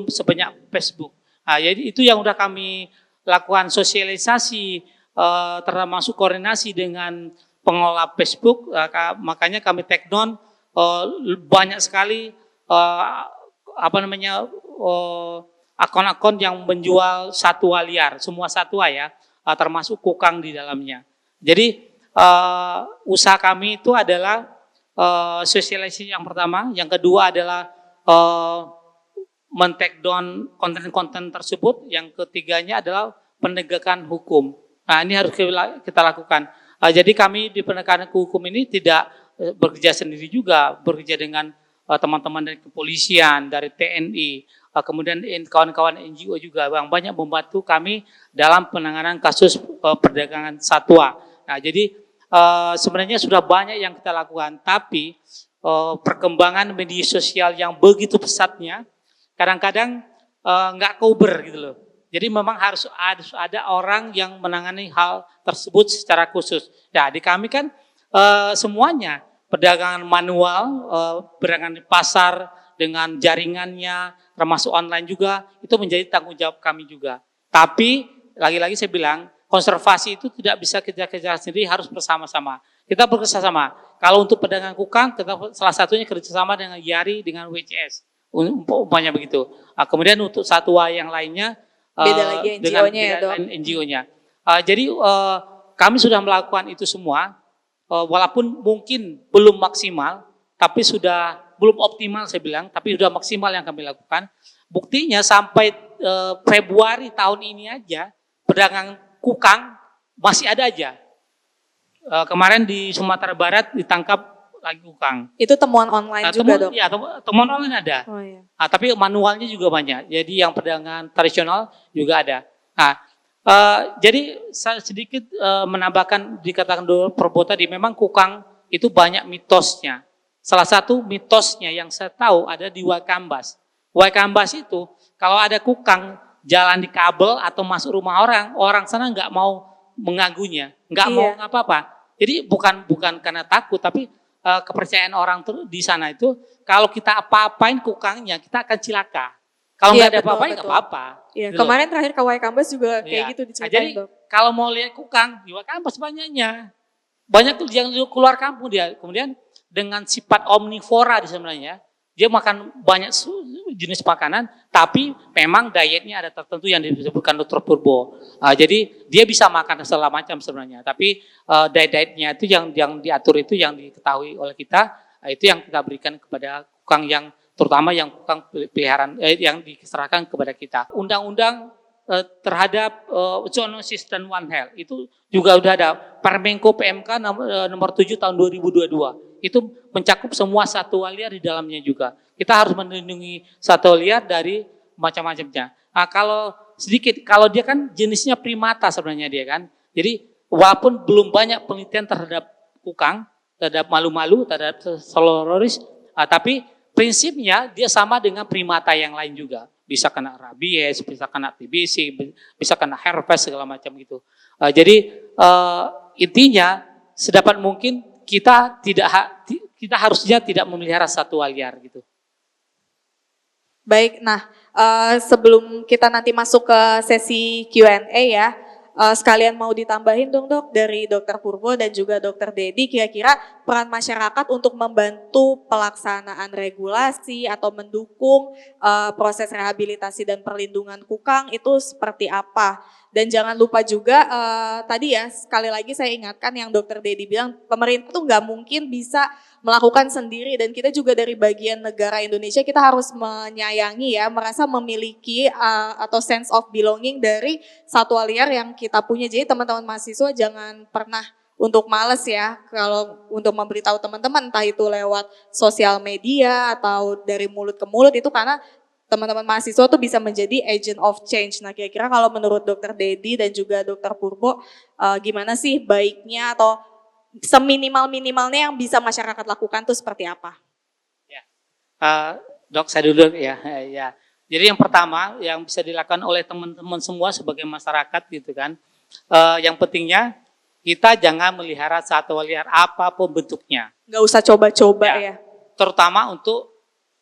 sebanyak Facebook. Nah, jadi itu yang udah kami lakukan sosialisasi, termasuk koordinasi dengan pengelola Facebook, makanya kami take down banyak sekali akun-akun yang menjual satwa liar, semua satwa ya, termasuk kukang di dalamnya. Jadi usaha kami itu adalah sosialisasi yang pertama, yang kedua adalah men-take down konten-konten tersebut, yang ketiganya adalah penegakan hukum. Nah ini harus kita lakukan. Jadi kami di penegakan hukum ini tidak bekerja sendiri juga, bekerja dengan teman-teman dari kepolisian, dari TNI, kemudian kawan-kawan NGO juga yang banyak membantu kami dalam penanganan kasus perdagangan satwa. Nah jadi sebenarnya sudah banyak yang kita lakukan, tapi perkembangan media sosial yang begitu pesatnya, kadang-kadang nggak cover gitu loh. Jadi memang harus ada orang yang menangani hal tersebut secara khusus. Ya di kami kan semuanya perdagangan manual, perdagangan di pasar dengan jaringannya, termasuk online juga, itu menjadi tanggung jawab kami juga. Tapi lagi-lagi saya bilang, konservasi itu tidak bisa kita kerja sendiri, harus bersama-sama. Kita bekerjasama. Kalau untuk pedagang kukang, salah satunya kerjasama dengan YARI, dengan WCS. Umpamanya begitu. Kemudian untuk satwa yang lainnya, beda lagi NGO-nya ya dok? NGO-nya. Jadi kami sudah melakukan itu semua, walaupun mungkin belum maksimal, tapi sudah belum optimal saya bilang, tapi sudah maksimal yang kami lakukan. Buktinya sampai Februari tahun ini aja, pedagang kukang masih ada aja. Kemarin di Sumatera Barat ditangkap lagi kukang. Itu temuan online juga dok? Ya, temuan online ada. Oh, iya. Tapi manualnya juga banyak. Jadi yang perdagangan tradisional juga ada. Nah, jadi saya sedikit menambahkan, dikatakan dulu Probo tadi, memang kukang itu banyak mitosnya. Salah satu mitosnya yang saya tahu ada di Waikambas. Waikambas itu kalau ada kukang jalan di kabel atau masuk rumah orang sana nggak mau mengganggunya, nggak mau apa-apa. Jadi bukan karena takut, tapi kepercayaan orang di sana itu kalau kita apa-apain kukangnya kita akan cilaka. Kalau nggak ada apa-apa, nggak apa-apa. Iya, kemarin terakhir ke Waikambas juga kayak gitu diceritain. Jadi kalau mau lihat kukang di Waikambas banyaknya, banyak tuh yang keluar kampung dia. Kemudian dengan sifat omnivora di sebenarnya, dia makan banyak jenis makanan, tapi memang dietnya ada tertentu yang disebutkan Dr. Purbo. Jadi dia bisa makan segala macam sebenarnya, tapi dietnya itu yang diatur itu yang diketahui oleh kita, itu yang kita berikan kepada kukang yang terutama yang kukang peliharaan yang diserahkan kepada kita. Undang-undang terhadap zoonosis dan One Health itu juga sudah ada Permenko PMK nomor 7 tahun 2022. Itu mencakup semua satwa liar di dalamnya juga. Kita harus melindungi satwa liar dari macam-macamnya. Kalau dia kan jenisnya primata sebenarnya dia kan. Jadi walaupun belum banyak penelitian terhadap kukang, terhadap malu-malu, terhadap selororis, tapi prinsipnya dia sama dengan primata yang lain juga. Bisa kena rabies, bisa kena TBC, bisa kena herpes segala macam gitu. Jadi intinya sedapat mungkin kita harusnya tidak memelihara satwa liar gitu. Baik, nah sebelum kita nanti masuk ke sesi Q&A ya, sekalian mau ditambahin dong dok dari Dr. Purbo dan juga Dr. Dedi, kira-kira peran masyarakat untuk membantu pelaksanaan regulasi atau mendukung proses rehabilitasi dan perlindungan kukang itu seperti apa? Dan jangan lupa juga tadi ya sekali lagi saya ingatkan yang Dr. Dedi bilang, pemerintah tuh nggak mungkin bisa melakukan sendiri, dan kita juga dari bagian negara Indonesia kita harus menyayangi ya, merasa memiliki atau sense of belonging dari satwa liar yang kita punya. Jadi teman-teman mahasiswa jangan pernah untuk males ya kalau untuk memberitahu teman-teman, entah itu lewat sosial media atau dari mulut ke mulut, itu karena teman-teman mahasiswa tuh bisa menjadi agent of change. Nah kira-kira kalau menurut Dr. Dedi dan juga Dr. Purbo gimana sih baiknya atau seminimal-minimalnya yang bisa masyarakat lakukan tuh seperti apa? Dok, saya dulu ya. Ya. Jadi yang pertama yang bisa dilakukan oleh teman-teman semua sebagai masyarakat gitu kan. Yang pentingnya kita jangan melihara satwa liar apapun bentuknya. Nggak usah coba-coba ya. Terutama untuk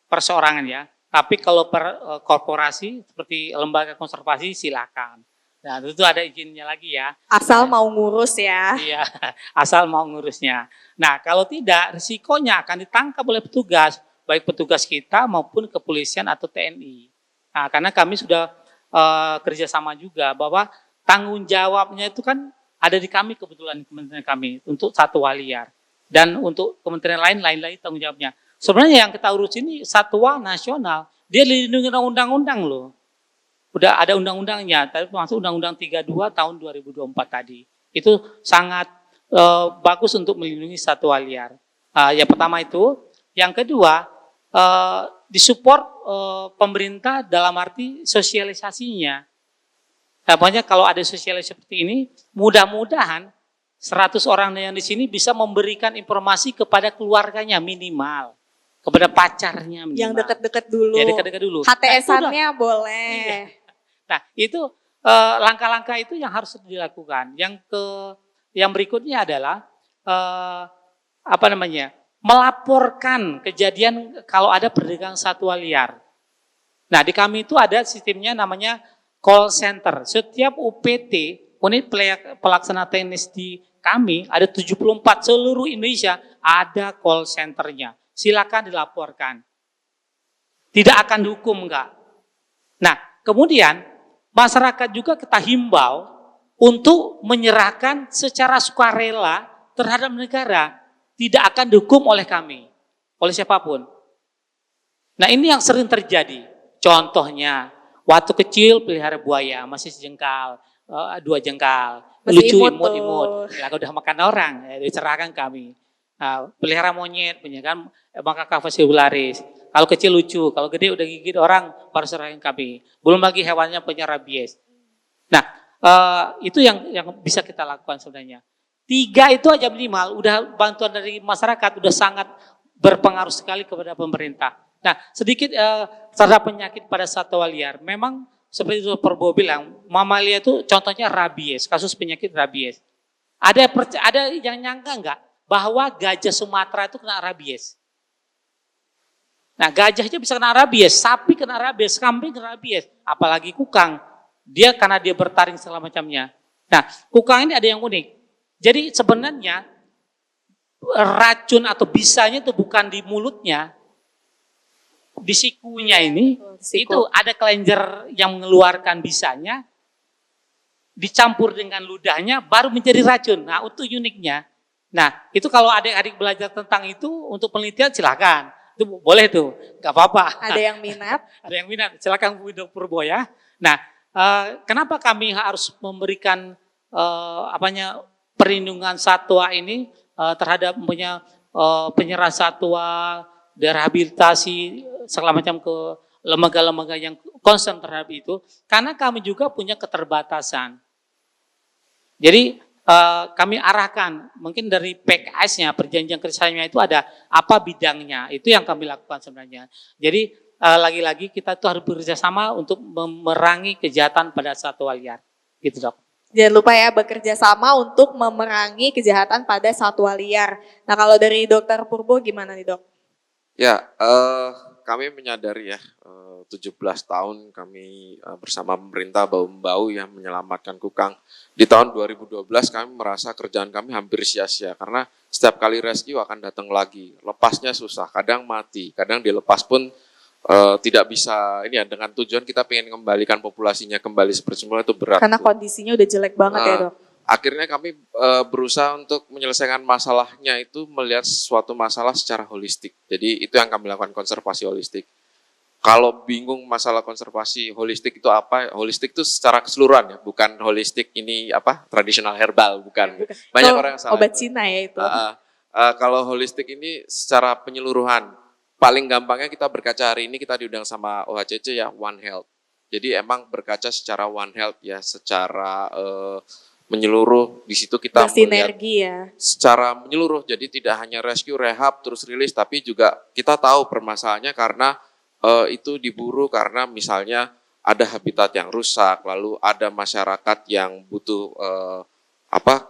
perseorangan ya. Tapi kalau per korporasi seperti lembaga konservasi silakan. Nah, itu ada izinnya lagi ya. Asal mau ngurus ya. Iya, asal mau ngurusnya. Nah, kalau tidak, risikonya akan ditangkap oleh petugas, baik petugas kita maupun kepolisian atau TNI. Nah, karena kami sudah kerjasama juga bahwa tanggung jawabnya itu kan ada di kami kebetulan kementerian kami untuk satwa liar dan untuk kementerian lain lagi tanggung jawabnya. Sebenarnya yang kita urus ini satwa nasional, dia dilindungi undang-undang loh. Udah ada undang-undangnya, tapi masuk Undang-Undang 32 tahun 2024 tadi. Itu sangat bagus untuk melindungi satwa liar. Yang pertama itu, yang kedua disupport pemerintah dalam arti sosialisasinya. Pokoknya kalau ada sosialisasi seperti ini, mudah-mudahan 100 orang yang di sini bisa memberikan informasi kepada keluarganya minimal, kepada pacarnya minimal. Yang dekat-dekat dulu. Ya dekat-dekat dulu. HTS-annya boleh. Iya. Nah itu langkah-langkah itu yang harus dilakukan. Yang berikutnya adalah melaporkan kejadian kalau ada perdagangan satwa liar. Nah, di kami itu ada sistemnya namanya call center. Setiap UPT, unit pelaksana teknis di kami, ada 74 seluruh Indonesia, ada call centernya. Silakan dilaporkan. Tidak akan dihukum, enggak. Nah, kemudian masyarakat juga kita himbau untuk menyerahkan secara sukarela terhadap negara. Tidak akan dihukum oleh kami, oleh siapapun. Nah ini yang sering terjadi. Contohnya, waktu kecil pelihara buaya, masih sejengkal, 2 jengkal, Masih lucu imut imut. Lalu udah makan orang, diserahkan kami. Nah, pelihara monyet, kan, makaka fascicularis. Kalau kecil lucu, kalau gede udah gigit orang, baru serahkan kami. Belum lagi hewannya punya rabies. Nah, itu yang bisa kita lakukan sebenarnya. 3 itu aja minimal, udah bantuan dari masyarakat, udah sangat berpengaruh sekali kepada pemerintah. Nah, sedikit terhadap penyakit pada satwa liar. Memang seperti Dr. Bob bilang, mamalia itu contohnya rabies, kasus penyakit rabies. Ada yang nyangka enggak bahwa gajah Sumatera itu kena rabies? Nah, gajah aja bisa kena rabies, sapi kena rabies, kambing kena rabies, apalagi kukang. Karena dia bertaring segala macamnya. Nah, kukang ini ada yang unik. Jadi sebenarnya racun atau bisanya itu bukan di mulutnya, di sikunya ini, itu ada kelenjar yang mengeluarkan bisanya, dicampur dengan ludahnya, baru menjadi racun. Nah, itu uniknya. Nah, itu kalau adik-adik belajar tentang itu untuk penelitian silakan, itu boleh tuh, nggak apa-apa. Ada yang minat? Ada yang minat, silakan Bu Dr. Purbo ya. Nah, kenapa kami harus memberikan perlindungan satwa ini terhadap penyerahan satwa, rehabilitasi segala macam ke lembaga-lembaga yang concern terhadap itu, karena kami juga punya keterbatasan. Jadi kami arahkan, mungkin dari PKS-nya, perjanjian kerjasama itu ada apa bidangnya, itu yang kami lakukan sebenarnya. Jadi lagi-lagi kita tuh harus bekerjasama untuk memerangi kejahatan pada satwa liar, gitu Dok. Jangan lupa ya bekerja sama untuk memerangi kejahatan pada satwa liar. Nah kalau dari Dr. Purbo gimana nih Dok? Ya, kami menyadari ya, 17 tahun kami bersama pemerintah bahu-membahu ya menyelamatkan kukang. Di tahun 2012 kami merasa kerjaan kami hampir sia-sia karena setiap kali rescue akan datang lagi. Lepasnya susah, kadang mati, kadang dilepas pun tidak bisa, ini ya dengan tujuan kita pengen kembalikan populasinya kembali seperti semula itu berat. Karena kondisinya udah jelek banget ya Dok. Akhirnya kami berusaha untuk menyelesaikan masalahnya itu melihat suatu masalah secara holistik. Jadi itu yang kami lakukan, konservasi holistik. Kalau bingung masalah konservasi holistik itu apa? Holistik itu secara keseluruhan ya, bukan holistik ini tradisional herbal, bukan. Banyak orang yang salah. Obat Cina ya itu. Kalau holistik ini secara penyeluruhan. Paling gampangnya kita berkaca hari ini kita diundang sama OHCC ya, One Health. Jadi emang berkaca secara One Health ya, secara menyeluruh. Di situ kita melihat Bersinergi ya. secara menyeluruh, jadi tidak hanya rescue, rehab, terus rilis, tapi juga kita tahu permasalahannya karena itu diburu karena misalnya ada habitat yang rusak, lalu ada masyarakat yang butuh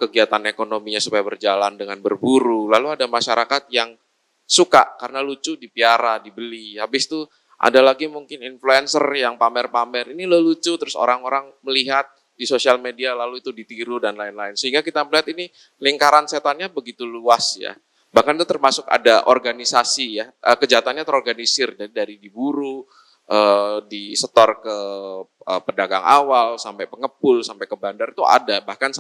kegiatan ekonominya supaya berjalan dengan berburu, lalu ada masyarakat yang suka karena lucu dipiara, dibeli. Habis itu ada lagi mungkin influencer yang pamer-pamer, ini lo lucu, terus orang-orang melihat di sosial media lalu itu ditiru dan lain-lain. Sehingga kita melihat ini lingkaran setannya begitu luas ya. Bahkan itu termasuk ada organisasi ya, kejahatannya terorganisir dari diburu, disetor ke pedagang awal, sampai pengepul, sampai ke bandar itu ada, bahkan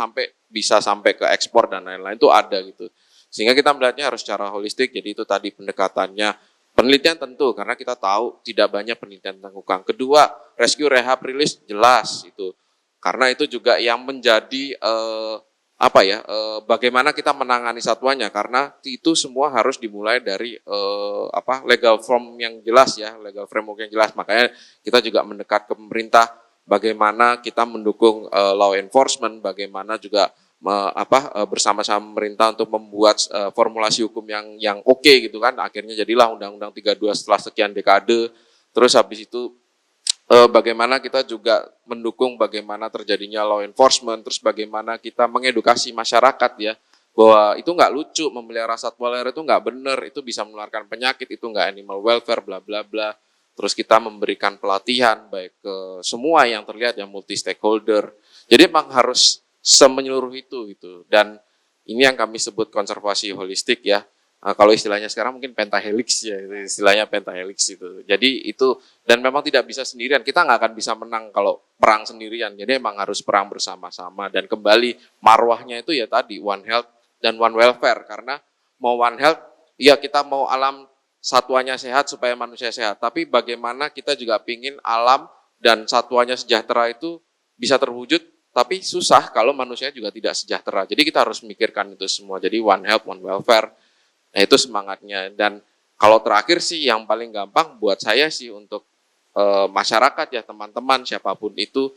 bisa sampai ke ekspor dan lain-lain itu ada gitu. Sehingga kita melihatnya harus secara holistik, jadi itu tadi pendekatannya. Penelitian tentu, karena kita tahu tidak banyak penelitian tentang kukang. Kedua, rescue, rehab, rilis jelas itu. Karena itu juga yang menjadi bagaimana kita menangani satwanya, karena itu semua harus dimulai dari legal form yang jelas ya, legal framework yang jelas. Makanya kita juga mendekat ke pemerintah, bagaimana kita mendukung law enforcement, bagaimana juga bersama-sama pemerintah untuk membuat formulasi hukum yang oke gitu kan. Akhirnya jadilah Undang-Undang 32 setelah sekian dekade. Terus habis itu bagaimana kita juga mendukung bagaimana terjadinya law enforcement, terus bagaimana kita mengedukasi masyarakat ya, bahwa itu nggak lucu, memelihara satwa liar itu nggak benar, itu bisa menularkan penyakit, itu nggak animal welfare, bla bla bla. Terus kita memberikan pelatihan baik ke semua yang terlihat yang multi stakeholder. Jadi memang harus semenyeluruh itu gitu. Dan ini yang kami sebut konservasi holistik ya. Kalau istilahnya sekarang mungkin pentahelix ya, istilahnya pentahelix itu. Jadi itu, dan memang tidak bisa sendirian, kita nggak akan bisa menang kalau perang sendirian. Jadi memang harus perang bersama-sama, dan kembali marwahnya itu ya tadi, one health dan one welfare. Karena mau one health, ya kita mau alam satwanya sehat supaya manusia sehat. Tapi bagaimana kita juga pingin alam dan satwanya sejahtera itu bisa terwujud, tapi susah kalau manusia juga tidak sejahtera. Jadi kita harus memikirkan itu semua. Jadi one health, one welfare. Nah itu semangatnya. Dan kalau terakhir sih yang paling gampang buat saya sih untuk masyarakat ya, teman-teman siapapun itu,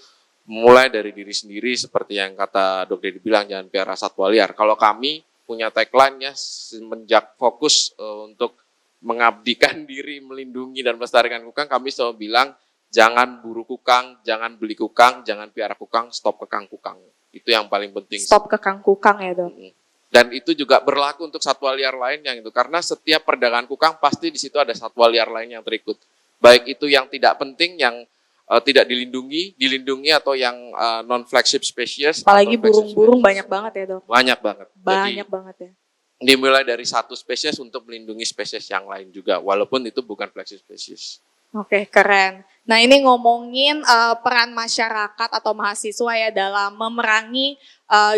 mulai dari diri sendiri seperti yang kata Dok Dedi bilang, jangan piara satwa liar. Kalau kami punya tagline ya, semenjak fokus untuk mengabdikan diri, melindungi dan melestarikan kukang, kami selalu bilang jangan buru kukang, jangan beli kukang, jangan piara kukang, stop kekang-kukang. Itu yang paling penting. Stop kekang-kukang ya Dok. Dan itu juga berlaku untuk satwa liar lain yang itu, karena setiap perdagangan kukang pasti di situ ada satwa liar lain yang terikut. Baik itu yang tidak penting, yang tidak dilindungi atau yang non-flagship species. Apalagi burung-burung banyak banget ya Dok. Banyak banget. Banyak banget ya. Dimulai dari satu spesies untuk melindungi spesies yang lain juga, walaupun itu bukan flagship species. Oke, keren. Nah ini ngomongin peran masyarakat atau mahasiswa ya dalam memerangi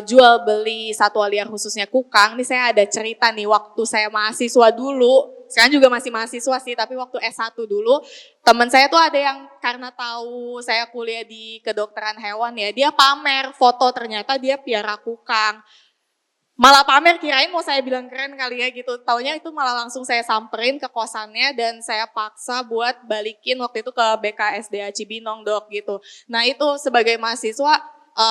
jual beli satwa liar khususnya kukang. Ini saya ada cerita nih, waktu saya mahasiswa dulu, sekarang juga masih mahasiswa sih, tapi waktu S1 dulu, teman saya tuh ada yang karena tahu saya kuliah di kedokteran hewan ya, dia pamer foto ternyata dia piara kukang. Malah pamer, kirain mau saya bilang keren kali ya gitu. Taunya itu malah langsung saya samperin ke kosannya dan saya paksa buat balikin waktu itu ke BKSDA Cibinong Dok gitu. Nah itu sebagai mahasiswa,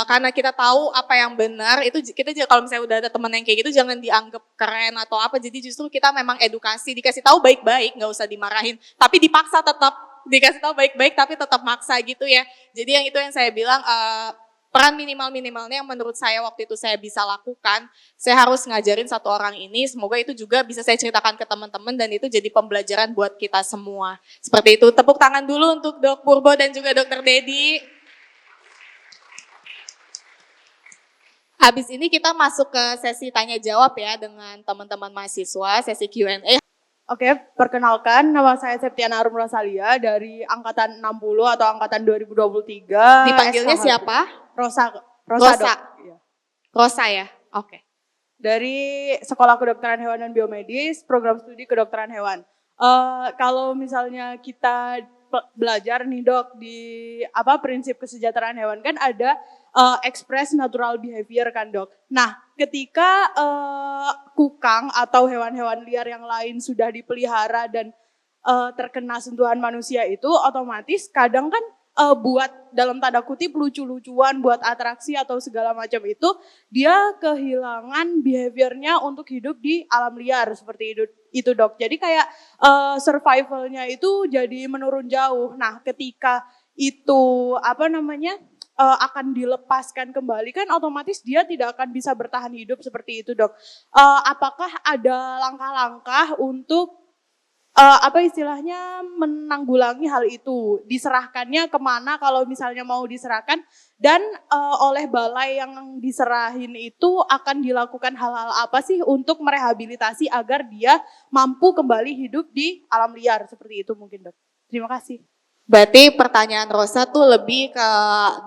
karena kita tahu apa yang benar, itu kita juga kalau misalnya udah ada teman yang kayak gitu jangan dianggap keren atau apa. Jadi justru kita memang edukasi, dikasih tahu baik-baik, nggak usah dimarahin. Tapi dipaksa tetap, dikasih tahu baik-baik tapi tetap maksa gitu ya. Jadi yang itu yang saya bilang, peran minimal-minimalnya yang menurut saya waktu itu saya bisa lakukan, saya harus ngajarin satu orang ini, semoga itu juga bisa saya ceritakan ke teman-teman dan itu jadi pembelajaran buat kita semua. Seperti itu, tepuk tangan dulu untuk Dok Purbo dan juga Dr. Dedi. Habis ini kita masuk ke sesi tanya jawab ya dengan teman-teman mahasiswa, sesi Q&A. Oke, perkenalkan nama saya Septiana Arum Rosalia dari angkatan 60 atau angkatan 2023. Dipanggilnya SKH. siapa? Rosa. Rosa. Iya. Rosa ya, oke. Dari Sekolah Kedokteran Hewan dan Biomedis, program studi kedokteran hewan. Kalau misalnya kita belajar nih Dok di prinsip kesejahteraan hewan kan ada express natural behavior kan Dok. Nah, ketika kukang atau hewan-hewan liar yang lain sudah dipelihara dan terkena sentuhan manusia itu otomatis kadang kan buat dalam tanda kutip lucu-lucuan, buat atraksi atau segala macam dia kehilangan behaviornya untuk hidup di alam liar seperti itu Dok. Jadi kayak survivalnya itu jadi menurun jauh. Nah, ketika itu akan dilepaskan kembali kan otomatis dia tidak akan bisa bertahan hidup seperti itu Dok. Apakah ada langkah-langkah untuk menanggulangi hal itu, diserahkannya kemana kalau misalnya mau diserahkan, dan oleh balai yang diserahin itu akan dilakukan hal-hal apa sih untuk merehabilitasi agar dia mampu kembali hidup di alam liar seperti itu mungkin Dok. Terima kasih. Berarti pertanyaan Rosa tuh lebih ke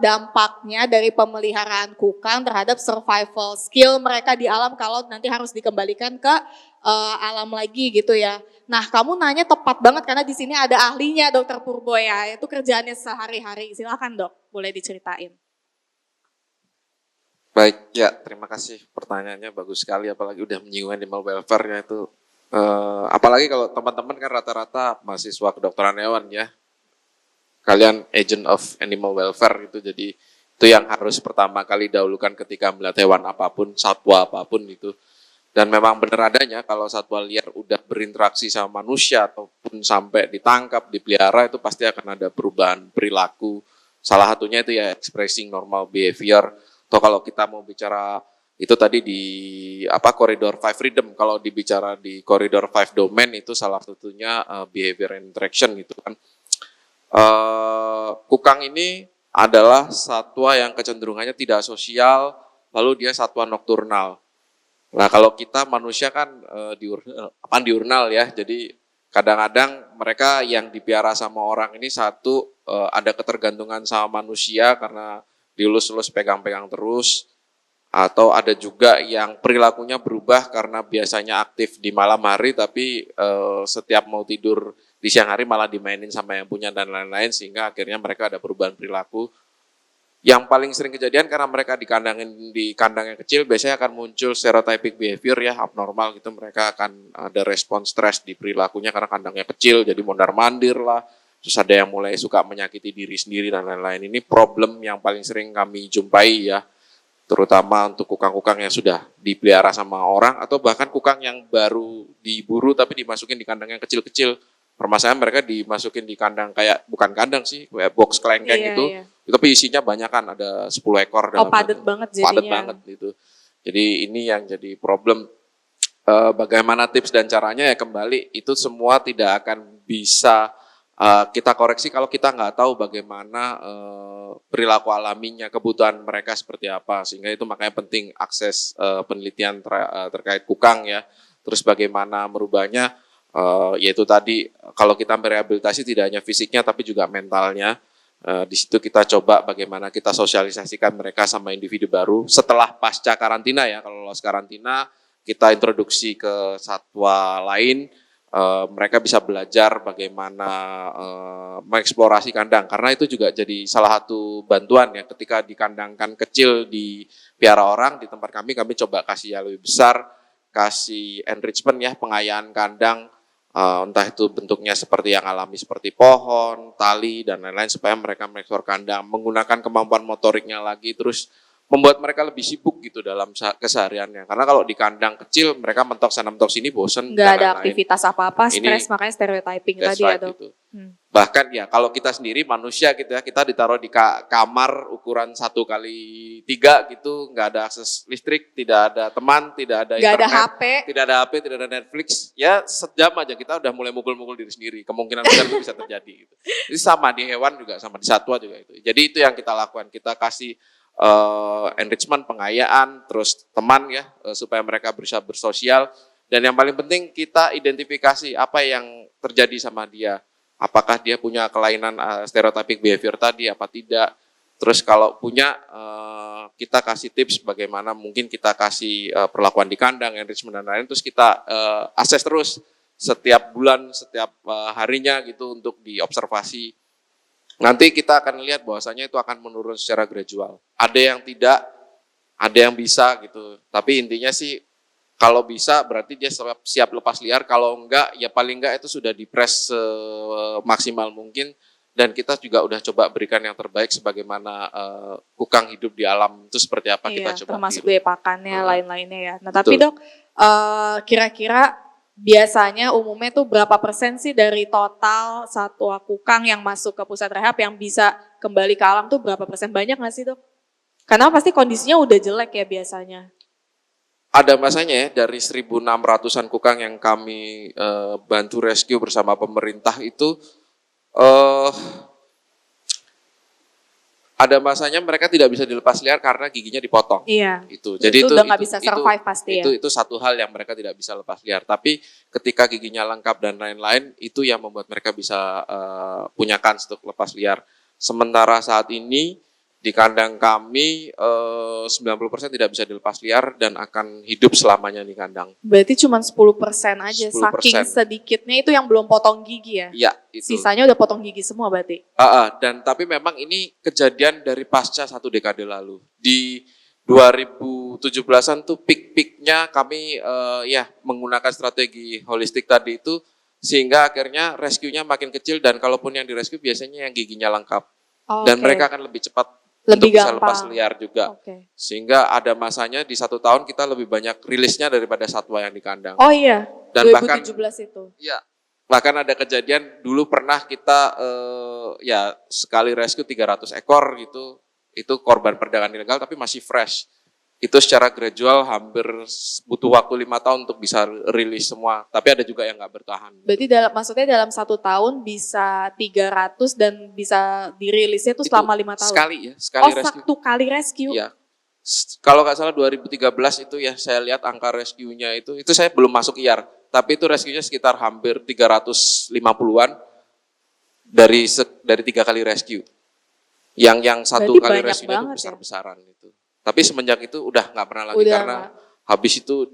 dampaknya dari pemeliharaan kukang terhadap survival skill mereka di alam kalau nanti harus dikembalikan ke alam lagi gitu ya. Nah, kamu nanya tepat banget karena di sini ada ahlinya Dokter Purbo ya, itu kerjaannya sehari-hari. Silakan Dok, boleh diceritain. Baik, ya terima kasih pertanyaannya bagus sekali, apalagi udah menyinggung animal welfare ya itu. Apalagi kalau teman-teman kan rata-rata mahasiswa kedokteran hewan ya. Kalian agent of animal welfare gitu, jadi itu yang harus pertama kali dahulukan ketika melihat hewan apapun, satwa apapun gitu. Dan memang benar adanya kalau satwa liar udah berinteraksi sama manusia ataupun sampai ditangkap, dipelihara itu pasti akan ada perubahan perilaku. Salah satunya itu ya expressing normal behavior. Atau kalau kita mau bicara itu tadi di koridor 5 freedom, kalau dibicara di koridor 5 domain itu salah satunya behavior interaction gitu kan. Kukang ini adalah satwa yang kecenderungannya tidak sosial, lalu dia satwa nokturnal. Nah kalau kita manusia kan diurnal ya, jadi kadang-kadang mereka yang dipiara sama orang ini ada ketergantungan sama manusia karena dielus-elus pegang-pegang terus, atau ada juga yang perilakunya berubah karena biasanya aktif di malam hari tapi setiap mau tidur di siang hari malah dimainin sama yang punya dan lain-lain, sehingga akhirnya mereka ada perubahan perilaku. Yang paling sering kejadian karena mereka di kandang yang kecil biasanya akan muncul stereotypic behavior ya, abnormal gitu, mereka akan ada respons stres di perilakunya karena kandangnya kecil, jadi mondar-mandir lah, terus ada yang mulai suka menyakiti diri sendiri dan lain-lain. Ini problem yang paling sering kami jumpai ya, terutama untuk kukang-kukang yang sudah dipelihara sama orang atau bahkan kukang yang baru diburu tapi dimasukin di kandang yang kecil-kecil. Permasalahan mereka dimasukin di kandang kayak, bukan kandang sih, kayak box kelengkeng gitu. Iya. Tapi isinya banyak kan, ada 10 ekor. Padat banget jadinya. Padat banget gitu. Jadi ini yang jadi problem. Bagaimana tips dan caranya ya kembali, itu semua tidak akan bisa kita koreksi kalau kita nggak tahu bagaimana perilaku alaminya, kebutuhan mereka seperti apa. Sehingga itu makanya penting akses penelitian terkait kukang ya. Terus bagaimana merubahnya, yaitu tadi kalau kita merehabilitasi tidak hanya fisiknya tapi juga mentalnya. Di situ kita coba bagaimana kita sosialisasikan mereka sama individu baru setelah pasca karantina ya. Kalau lolos karantina kita introduksi ke satwa lain, mereka bisa belajar bagaimana mengeksplorasi kandang, karena itu juga jadi salah satu bantuan ya ketika dikandangkan kecil di piara orang. Di tempat kami coba kasih yang lebih besar, kasih enrichment ya, pengayaan kandang, entah itu bentuknya seperti yang alami seperti pohon, tali dan lain-lain, supaya mereka mengeksplor kandang, menggunakan kemampuan motoriknya lagi, terus membuat mereka lebih sibuk gitu dalam kesehariannya. Karena kalau di kandang kecil mereka mentok sana mentok sini, bosen. Nggak ada aktivitas apa-apa, stres, makanya stereotyping tadi ya Dok. Gitu. Bahkan ya kalau kita sendiri manusia gitu ya, kita ditaruh di kamar ukuran 1x3 gitu, nggak ada akses listrik, tidak ada teman, tidak ada nggak internet, ada HP, tidak ada Netflix, ya sejam aja kita udah mulai mukul-mukul diri sendiri. Kemungkinan besar itu bisa terjadi gitu. Ini sama di hewan juga, sama di satwa juga itu. Jadi itu yang kita lakukan, kita kasih enrichment, pengayaan, terus teman ya, supaya mereka bisa bersosial. Dan yang paling penting kita identifikasi apa yang terjadi sama dia. Apakah dia punya kelainan stereotypic behavior tadi, apa tidak. Terus kalau punya, kita kasih tips bagaimana mungkin kita kasih perlakuan di kandang, enrichment dan lain-lain. Terus kita akses terus setiap bulan, setiap harinya gitu untuk diobservasi. Nanti kita akan lihat bahwasanya itu akan menurun secara gradual. Ada yang tidak, ada yang bisa gitu. Tapi intinya sih kalau bisa berarti dia siap lepas liar. Kalau enggak ya paling enggak itu sudah dipres semaksimal mungkin dan kita juga udah coba berikan yang terbaik sebagaimana kukang hidup di alam itu seperti apa kita Iya, coba termasuk tiru. biaya pakannya, Heeh. lain-lainnya ya. Nah, tapi Betul. Dok, kira-kira biasanya umumnya tuh berapa persen sih dari total satwa kukang yang masuk ke pusat rehab yang bisa kembali ke alam tuh berapa persen? Banyak nggak sih Dok? Karena pasti kondisinya udah jelek ya biasanya. Ada masanya ya, dari 1.600-an kukang yang kami bantu rescue bersama pemerintah itu eh ada masanya mereka tidak bisa dilepas liar karena giginya dipotong. Iya. Itu. Jadi Itu udah nggak bisa survive pasti ya. Itu satu hal yang mereka tidak bisa lepas liar. Tapi ketika giginya lengkap dan lain-lain, itu yang membuat mereka bisa punya kans untuk lepas liar. Sementara saat ini di kandang kami 90% tidak bisa dilepas liar dan akan hidup selamanya di kandang. Berarti cuma 10% aja, 10%. saking sedikitnya itu yang belum potong gigi ya? Iya, itu. Sisanya udah potong gigi semua berarti? Dan tapi memang ini kejadian dari pasca 1 dekade lalu. Di 2017-an tuh peak-peaknya kami ya menggunakan strategi holistik tadi itu sehingga akhirnya rescue-nya makin kecil dan kalaupun yang direscue biasanya yang giginya lengkap. Dan Oke. mereka akan lebih cepat Lebih untuk bisa gampang. lepas liar juga. Oke. Sehingga ada masanya di 1 tahun kita lebih banyak rilisnya daripada satwa yang di kandang. Oh iya, Dan 2017 itu. Ya, bahkan ada kejadian dulu pernah kita ya sekali rescue 300 ekor gitu, itu korban perdagangan ilegal tapi masih fresh. Itu secara gradual hampir butuh waktu 5 tahun untuk bisa rilis semua, tapi ada juga yang nggak bertahan. Berarti maksudnya dalam 1 tahun bisa 300 dan bisa dirilisnya tuh Itu selama 5 tahun? Sekali ya, sekali Oh, rescue. 1 kali rescue? Iya. Kalau nggak salah 2013 itu ya saya lihat angka rescue-nya itu saya belum masuk IAR, tapi itu rescue-nya sekitar hampir 350-an dari 3 kali rescue. Yang 1 Berarti kali banyak rescue-nya itu banget ya? besar-besaran itu. Tapi semenjak itu udah nggak pernah lagi Udah karena nggak. habis itu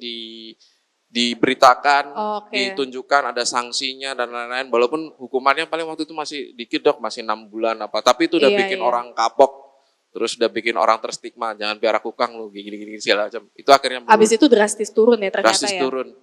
diberitakan, Oke. ditunjukkan ada sanksinya dan lain-lain. Walaupun hukumannya paling waktu itu masih dikit Dok, masih 6 bulan apa. Tapi itu udah Iya, bikin iya. orang kapok, terus udah bikin orang terstigma, jangan piara kukang lu, gini-gini segala macam. Itu akhirnya Abis itu drastis turun ya ternyata drastis ya? turun.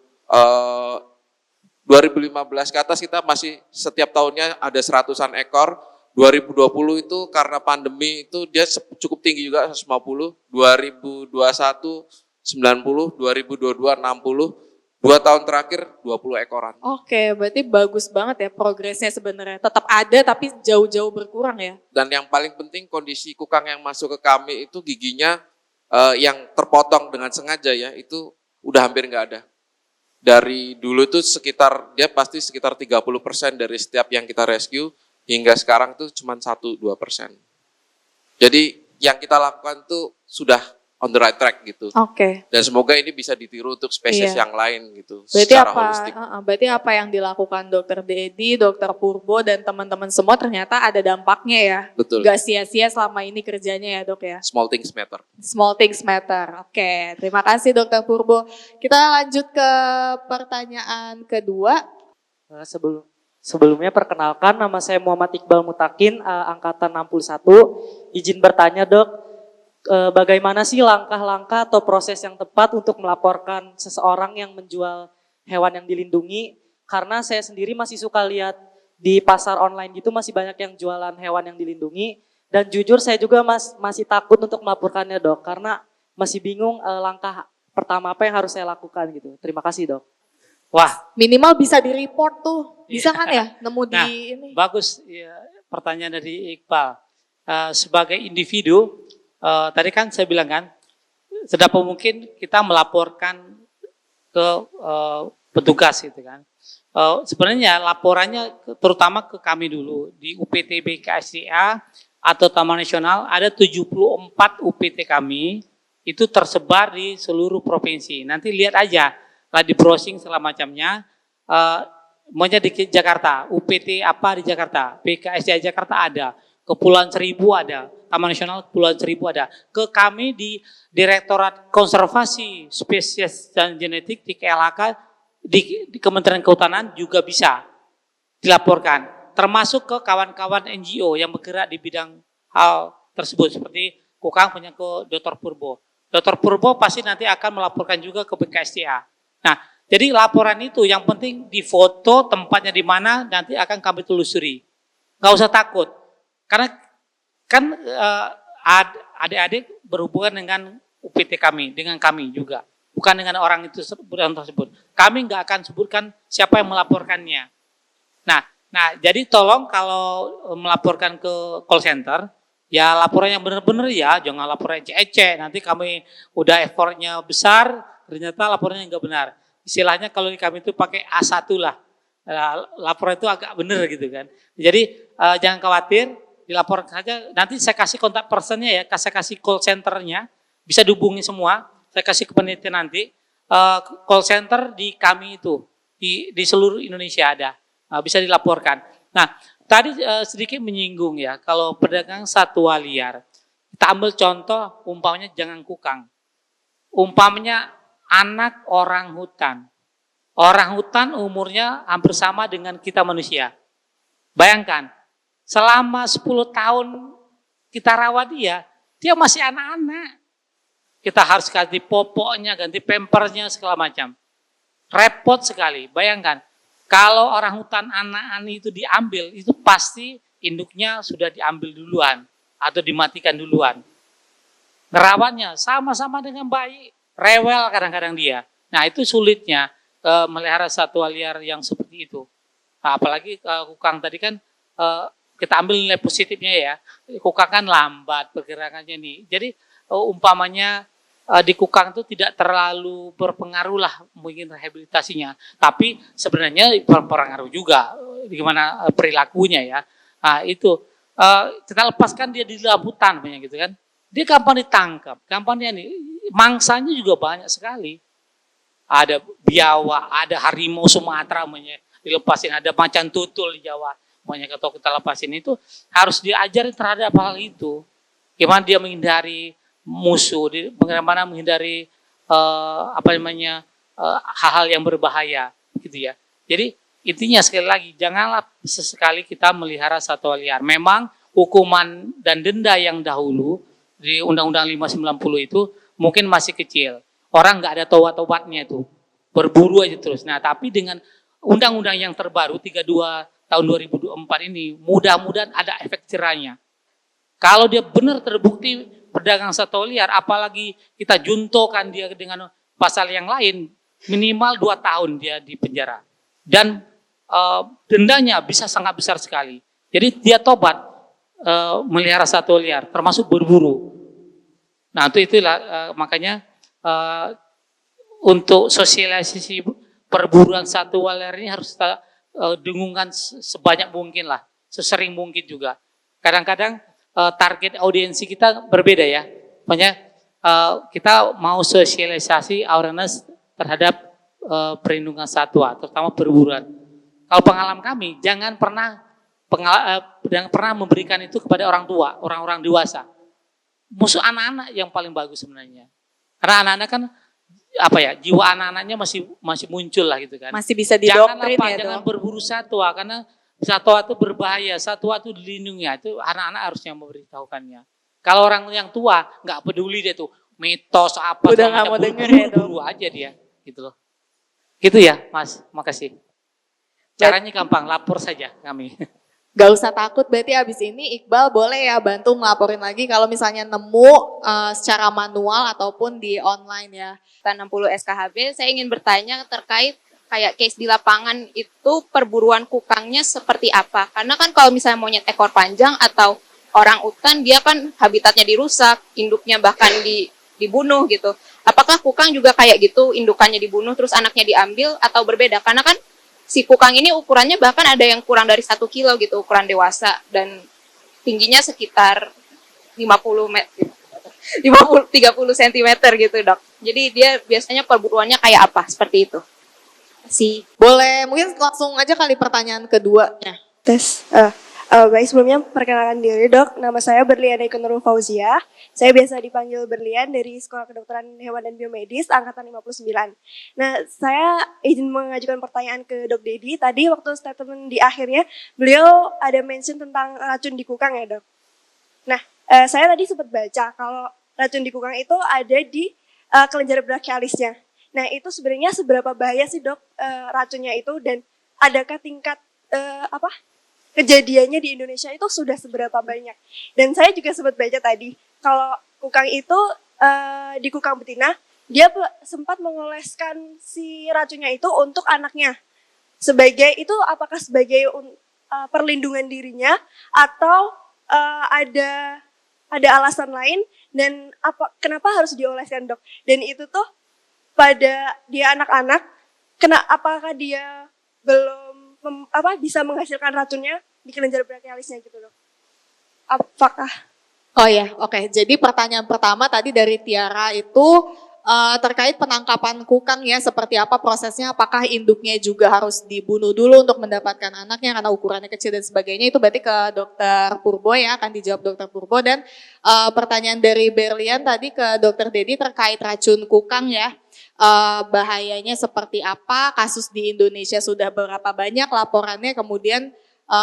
2015 ke atas kita masih setiap tahunnya ada 100-an ekor. 2020 itu karena pandemi itu dia cukup tinggi juga 150, 2021 90, 2022 60, 2 tahun terakhir 20 ekoran. Oke, berarti bagus banget ya progresnya sebenarnya. Tetap ada tapi jauh-jauh berkurang ya? Dan yang paling penting kondisi kukang yang masuk ke kami itu giginya yang terpotong dengan sengaja ya itu udah hampir nggak ada. Dari dulu itu dia pasti sekitar 30% dari setiap yang kita rescue hingga sekarang tuh cuma 1-2%. Jadi yang kita lakukan tuh sudah on the right track gitu. Oke. Dan semoga ini bisa ditiru untuk spesies Iya. yang lain gitu. Berarti secara apa? holistik. Berarti apa yang dilakukan Dokter Dedi, Dokter Purbo dan teman-teman semua ternyata ada dampaknya ya? Betul. Gak sia-sia selama ini kerjanya ya Dok ya? Small things matter. Small things matter. Oke, terima kasih Dokter Purbo. Kita lanjut ke pertanyaan kedua. Sebelumnya perkenalkan, nama saya Muhammad Iqbal Mutakin, angkatan 61. Izin bertanya Dok, bagaimana sih langkah-langkah atau proses yang tepat untuk melaporkan seseorang yang menjual hewan yang dilindungi? Karena saya sendiri masih suka lihat di pasar online gitu masih banyak yang jualan hewan yang dilindungi. Dan jujur saya juga masih takut untuk melaporkannya Dok, karena masih bingung langkah pertama apa yang harus saya lakukan gitu. Terima kasih Dok. Wah, Minimal bisa di-report tuh. Bisa kan ya? Nemu di Nah, ini. bagus ya, pertanyaan dari Iqbal. Sebagai individu, tadi kan saya bilang kan, sedapat mungkin kita melaporkan ke petugas gitu kan. Sebenarnya laporannya terutama ke kami dulu di UPTB KSDA atau Taman Nasional ada 74 UPT kami itu tersebar di seluruh provinsi. Nanti lihat aja lah di browsing segala macamnya. Maunya di Jakarta, UPT apa di Jakarta, BKSDA Jakarta ada, Kepulauan Seribu ada, Taman Nasional Kepulauan Seribu ada. Ke kami di Direktorat Konservasi Spesies dan Genetik di KLHK di Kementerian Kehutanan juga bisa dilaporkan. Termasuk ke kawan-kawan NGO yang bergerak di bidang hal tersebut seperti Kukang punya ke Dr. Purbo. Dr. Purbo pasti nanti akan melaporkan juga ke BKSDA. Nah, jadi laporan itu yang penting difoto tempatnya di mana nanti akan kami telusuri. Nggak usah takut. Karena kan adik-adik berhubungan dengan UPT kami, dengan kami juga. Bukan dengan orang itu tersebut. Kami nggak akan sebutkan siapa yang melaporkannya. Nah, jadi tolong kalau melaporkan ke call center, ya laporan yang benar-benar ya, jangan laporan ecek-ecek. Nanti kami udah effortnya besar, ternyata laporannya nggak benar. Istilahnya kalau di kami itu pakai A1 lah. Laporan itu agak benar gitu kan. Jadi jangan khawatir, dilaporkan saja. Nanti saya kasih kontak personnya ya, saya kasih call centernya, bisa dihubungi semua. Saya kasih ke penelitian nanti. Call center di kami itu, di seluruh Indonesia ada. Bisa dilaporkan. Nah, tadi sedikit menyinggung ya, kalau pedagang satwa liar, kita ambil contoh, umpamanya jangan kukang. Umpamanya anak orang hutan. Orang hutan umurnya hampir sama dengan kita manusia. Bayangkan, selama 10 tahun kita rawat dia masih anak-anak. Kita harus ganti popoknya, ganti pampersnya, segala macam. Repot sekali, bayangkan. Kalau orang hutan anak-anak itu diambil, itu pasti induknya sudah diambil duluan atau dimatikan duluan. Ngerawatnya sama-sama dengan bayi, rewel kadang-kadang dia. Nah itu sulitnya melihara satwa liar yang seperti itu. Nah, apalagi kukang tadi kan kita ambil nilai positifnya ya. Kukang kan lambat pergerakannya nih. Jadi umpamanya di kukang itu tidak terlalu berpengaruh lah mungkin rehabilitasinya. Tapi sebenarnya berpengaruh juga gimana perilakunya ya. Nah itu kita lepaskan dia di dalam hutan gitu kan. Dia gampang ditangkap, gampang dia nih. Mangsanya juga banyak sekali. Ada biawak, ada harimau Sumatera dilepasin, ada macan tutul di Jawa. Kalau kita lepasin itu harus diajarin terhadap hal itu. Gimana dia menghindari musuh, bagaimana menghindari hal-hal yang berbahaya gitu ya. Jadi intinya sekali lagi janganlah sesekali kita melihara satwa liar. Memang hukuman dan denda yang dahulu di Undang-Undang 590 itu mungkin masih kecil. Orang nggak ada tobat-tobatnya itu, berburu aja terus. Nah tapi dengan undang-undang yang terbaru 32 tahun 2024 ini mudah-mudahan ada efek jerahnya. Kalau dia benar terbukti pedagang satwa liar, apalagi kita juntokan dia dengan pasal yang lain, minimal 2 tahun dia di penjara. Dan dendanya bisa sangat besar sekali. Jadi dia tobat melihara satwa liar, termasuk berburu. Nah itulah makanya untuk sosialisasi perburuan satwa liar ini harus kita dengungkan sebanyak mungkin lah, sesering mungkin juga. Kadang-kadang target audiensi kita berbeda ya. Makanya kita mau sosialisasi awareness terhadap perlindungan satwa, terutama perburuan. Kalau pengalaman kami, jangan pernah memberikan itu kepada orang tua, orang-orang dewasa. Musuh anak-anak yang paling bagus sebenarnya. Karena anak-anak kan jiwa anak-anaknya masih muncul lah gitu kan. Masih bisa didoktrin ya, Jangan berburu satwa karena satwa itu berbahaya, satwa itu dilindungi, itu anak-anak harusnya memberitahukannya. Kalau orang yang tua nggak peduli dia tuh mitos apa, udah nggak mau denger ya buru aja dia, gitu loh. Gitu ya, Mas. Makasih. Caranya gampang, lapor saja kami. Gak usah takut, berarti abis ini Iqbal boleh ya bantu ngelaporin lagi kalau misalnya nemu secara manual ataupun di online ya. 60 SKHB, saya ingin bertanya terkait kayak case di lapangan itu perburuan kukangnya seperti apa? Karena kan kalau misalnya monyet ekor panjang atau orang utan, dia kan habitatnya dirusak, induknya bahkan dibunuh gitu. Apakah kukang juga kayak gitu, indukannya dibunuh terus anaknya diambil atau berbeda? Karena kan si kukang ini ukurannya bahkan ada yang kurang dari 1 kilo gitu, ukuran dewasa, dan tingginya sekitar 30 cm gitu dok. Jadi dia biasanya perburuannya kayak apa, seperti itu. Boleh, mungkin langsung aja kali pertanyaan keduanya. Tes. Baik, sebelumnya perkenalkan diri dok, nama saya Berlian Eka Nurul Fauzia. Saya biasa dipanggil Berlian dari Sekolah Kedokteran Hewan dan Biomedis, angkatan 59. Nah, saya izin mengajukan pertanyaan ke Dok Dedi. Tadi waktu statement di akhirnya, beliau ada mention tentang racun di kukang ya dok. Nah, saya tadi sempat baca kalau racun di kukang itu ada di kelenjar brachialisnya. Nah, itu sebenarnya seberapa bahaya sih dok racunnya itu, dan adakah tingkat kejadiannya di Indonesia itu sudah seberapa banyak. Dan saya juga sempat baca tadi, kalau kukang itu di kukang betina, dia sempat mengoleskan si racunnya itu untuk anaknya. Apakah sebagai perlindungan dirinya atau ada alasan lain, dan kenapa harus dioleskan, Dok? Dan itu tuh pada dia anak-anak, apakah dia belum bisa menghasilkan racunnya di kelenjar brachialisnya gitu, Dok? Apakah? Oh ya, oke. Jadi pertanyaan pertama tadi dari Tiara itu terkait penangkapan kukang ya, seperti apa prosesnya, apakah induknya juga harus dibunuh dulu untuk mendapatkan anaknya karena ukurannya kecil dan sebagainya, itu berarti ke Dokter Purbo ya, akan dijawab Dokter Purbo. Dan pertanyaan dari Berlian tadi ke Dokter Dedi terkait racun kukang ya, bahayanya seperti apa, kasus di Indonesia sudah berapa banyak laporannya, kemudian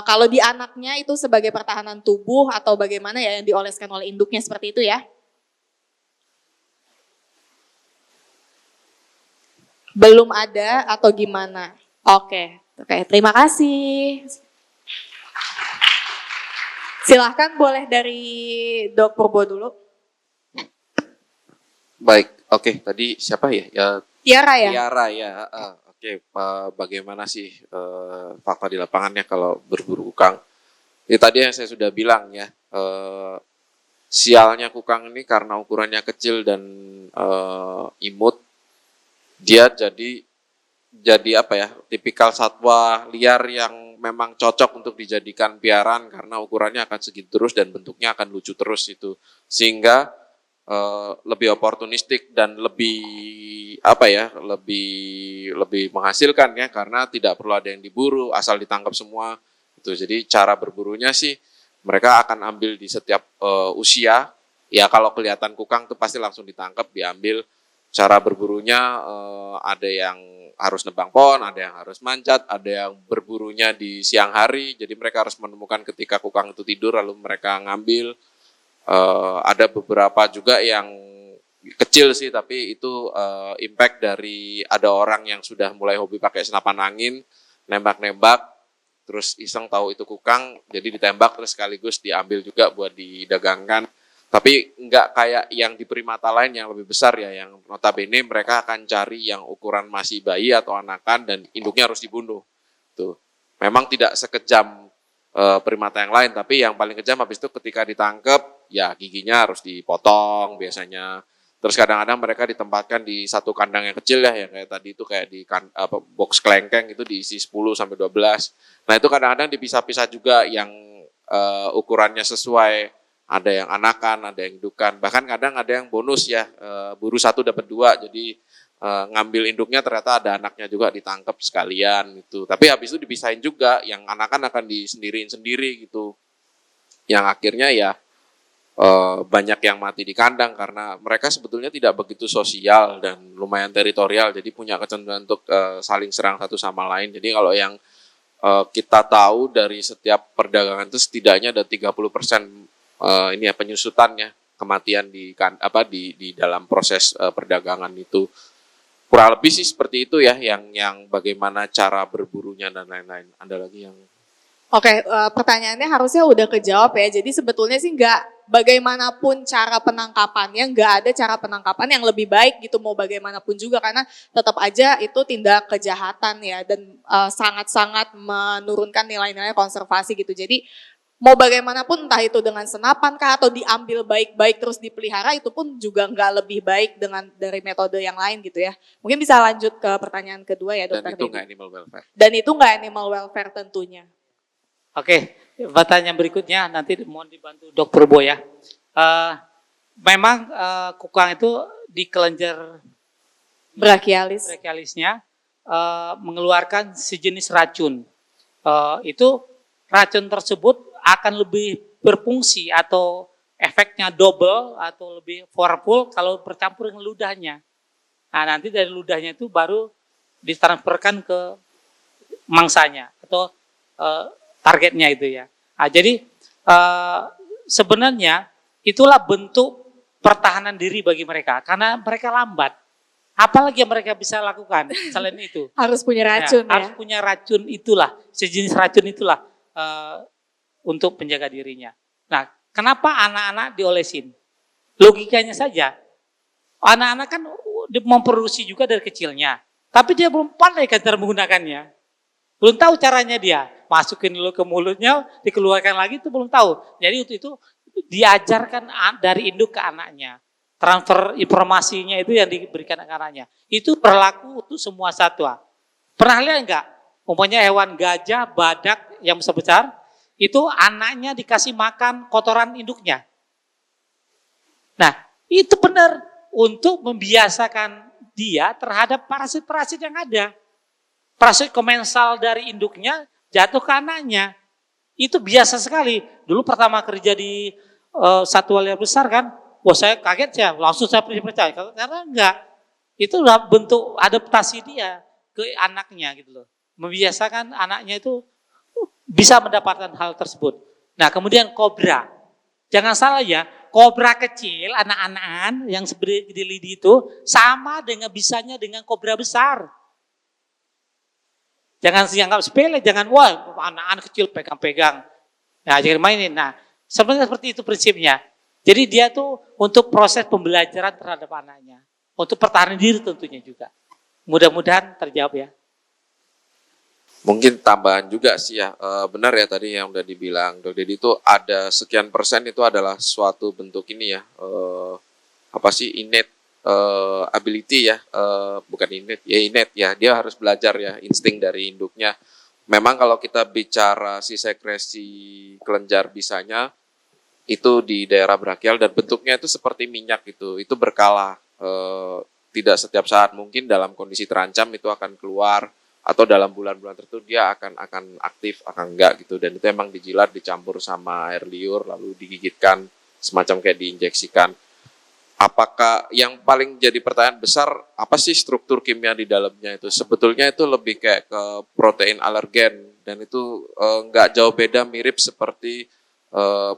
kalau di anaknya itu sebagai pertahanan tubuh atau bagaimana ya yang dioleskan oleh induknya, seperti itu ya. Belum ada atau gimana? Oke, terima kasih. Silahkan boleh dari Dok Purbo dulu. Baik, oke. Tadi siapa ya? Tiara ya? Tiara ya. Oke, bagaimana sih fakta di lapangannya kalau berburu kukang? Ya, tadi yang saya sudah bilang ya, sialnya kukang ini karena ukurannya kecil dan imut, dia jadi apa ya, tipikal satwa liar yang memang cocok untuk dijadikan piaraan karena ukurannya akan segitu terus dan bentuknya akan lucu terus itu, sehingga lebih oportunistik dan lebih apa ya, lebih menghasilkan ya, karena tidak perlu ada yang diburu, asal ditangkap semua itu. Jadi cara berburunya sih mereka akan ambil di setiap usia ya, kalau kelihatan kukang tuh pasti langsung ditangkap, diambil. Cara berburunya ada yang harus nebang pohon, ada yang harus manjat, ada yang berburunya di siang hari, jadi mereka harus menemukan ketika kukang itu tidur lalu mereka ngambil. Ada beberapa juga yang kecil sih, tapi itu impact dari ada orang yang sudah mulai hobi pakai senapan angin, nembak-nembak, terus iseng tahu itu kukang, jadi ditembak terus sekaligus diambil juga buat didagangkan. Tapi enggak kayak yang di primata lain yang lebih besar ya, yang notabene mereka akan cari yang ukuran masih bayi atau anakan dan induknya harus dibunuh. Tuh. Memang tidak sekejam primata yang lain, tapi yang paling kejam habis itu ketika ditangkap, ya giginya harus dipotong biasanya. Terus kadang-kadang mereka ditempatkan di satu kandang yang kecil ya, yang kayak tadi itu kayak di box kelengkeng itu diisi 10 sampai 12. Nah, itu kadang-kadang dipisah-pisah juga yang ukurannya sesuai. Ada yang anakan, ada yang indukan. Bahkan kadang ada yang bonus ya, buru 1 dapat 2. Jadi ngambil induknya ternyata ada anaknya juga ditangkap sekalian gitu. Tapi habis itu dipisahin juga, yang anakan akan disendiriin sendiri gitu. Yang akhirnya ya banyak yang mati di kandang karena mereka sebetulnya tidak begitu sosial dan lumayan teritorial. Jadi punya kecenderungan untuk saling serang satu sama lain. Jadi kalau yang kita tahu dari setiap perdagangan itu setidaknya ada 30% ini ya penyusutannya, kematian di dalam proses perdagangan itu. Kurang lebih sih seperti itu ya, yang bagaimana cara berburunya dan lain-lain. Ada lagi yang Oke, pertanyaannya harusnya udah kejawab ya. Jadi sebetulnya sih nggak, bagaimanapun cara penangkapannya, nggak ada cara penangkapan yang lebih baik gitu, mau bagaimanapun juga, karena tetap aja itu tindak kejahatan ya, dan sangat-sangat menurunkan nilai-nilai konservasi gitu. Jadi mau bagaimanapun, entah itu dengan senapan kah atau diambil baik-baik terus dipelihara, itu pun juga nggak lebih baik dari metode yang lain gitu ya. Mungkin bisa lanjut ke pertanyaan kedua ya, Dokter. Dan itu nggak animal welfare. Dan itu nggak animal welfare tentunya. Oke, pertanyaan berikutnya nanti mohon dibantu Dok Purbo ya. Memang kukang itu di kelenjar brachialisnya mengeluarkan sejenis racun. Itu racun tersebut akan lebih berfungsi atau efeknya double atau lebih powerful kalau bercampur dengan ludahnya. Nah, nanti dari ludahnya itu baru ditransferkan ke mangsanya atau targetnya itu ya. Nah, jadi sebenarnya itulah bentuk pertahanan diri bagi mereka karena mereka lambat. Apalagi yang mereka bisa lakukan selain itu? Harus punya racun ya. Harus punya racun itulah, sejenis racun itulah. untuk penjaga dirinya. Nah, kenapa anak-anak diolesin? Logikanya saja, anak-anak kan memproduksi juga dari kecilnya, tapi dia belum pandai kan cara menggunakannya. Belum tahu caranya dia. Masukin dulu ke mulutnya, dikeluarkan lagi itu belum tahu. Jadi itu diajarkan dari induk ke anaknya. Transfer informasinya itu yang diberikan ke anaknya. Itu berlaku untuk semua satwa. Pernah lihat enggak? Umpamanya hewan gajah, badak yang besar-besar, itu anaknya dikasih makan kotoran induknya. Nah, itu benar untuk membiasakan dia terhadap parasit-parasit yang ada. Parasit komensal dari induknya jatuh ke anaknya. Itu biasa sekali. Dulu pertama kerja di satwa liar besar kan, wah saya kaget ya, langsung saya percaya. Karena enggak, itu udah bentuk adaptasi dia ke anaknya gitu loh. Membiasakan anaknya itu bisa mendapatkan hal tersebut. Nah kemudian kobra. Jangan salah ya, kobra kecil, anak-anakan yang seperti di lidi itu sama dengan bisanya dengan kobra besar. Jangan dianggap sepele, jangan wah anak-anak kecil pegang-pegang. Nah jangan mainin. Nah sebenarnya seperti itu prinsipnya. Jadi dia tuh untuk proses pembelajaran terhadap anaknya. Untuk pertahanan diri tentunya juga. Mudah-mudahan terjawab ya. Mungkin tambahan juga sih ya, benar ya tadi yang udah dibilang Dok Dedi itu ada sekian persen itu adalah suatu bentuk ini ya, innate ability ya, bukan innate ya, dia harus belajar ya, insting dari induknya. Memang kalau kita bicara si sekresi kelenjar bisanya, itu di daerah brachial dan bentuknya itu seperti minyak gitu, itu berkala, tidak setiap saat, mungkin dalam kondisi terancam itu akan keluar, atau dalam bulan-bulan tertentu dia akan aktif, akan enggak gitu, dan itu emang dijilat, dicampur sama air liur, lalu digigitkan, semacam kayak diinjeksikan. Apakah yang paling jadi pertanyaan besar, apa sih struktur kimia di dalamnya itu? Sebetulnya itu lebih kayak ke protein alergen, dan itu enggak jauh beda, mirip seperti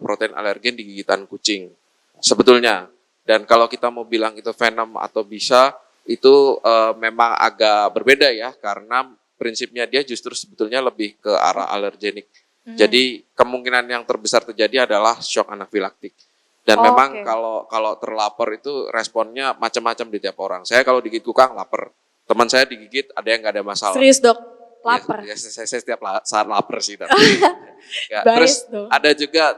protein alergen di gigitan kucing, sebetulnya. Dan kalau kita mau bilang itu venom atau bisa, itu memang agak berbeda ya, karena prinsipnya dia justru sebetulnya lebih ke arah alergenik. Jadi kemungkinan yang terbesar terjadi adalah shock anafilaktik. Dan memang kalau terlapor itu responnya macam-macam di tiap orang. Saya kalau digigit kukang lapar, teman saya digigit ada yang nggak ada masalah. Serius dok, lapar. Ya, saya setiap saat lapar sih. Tapi. Ya, terus ada juga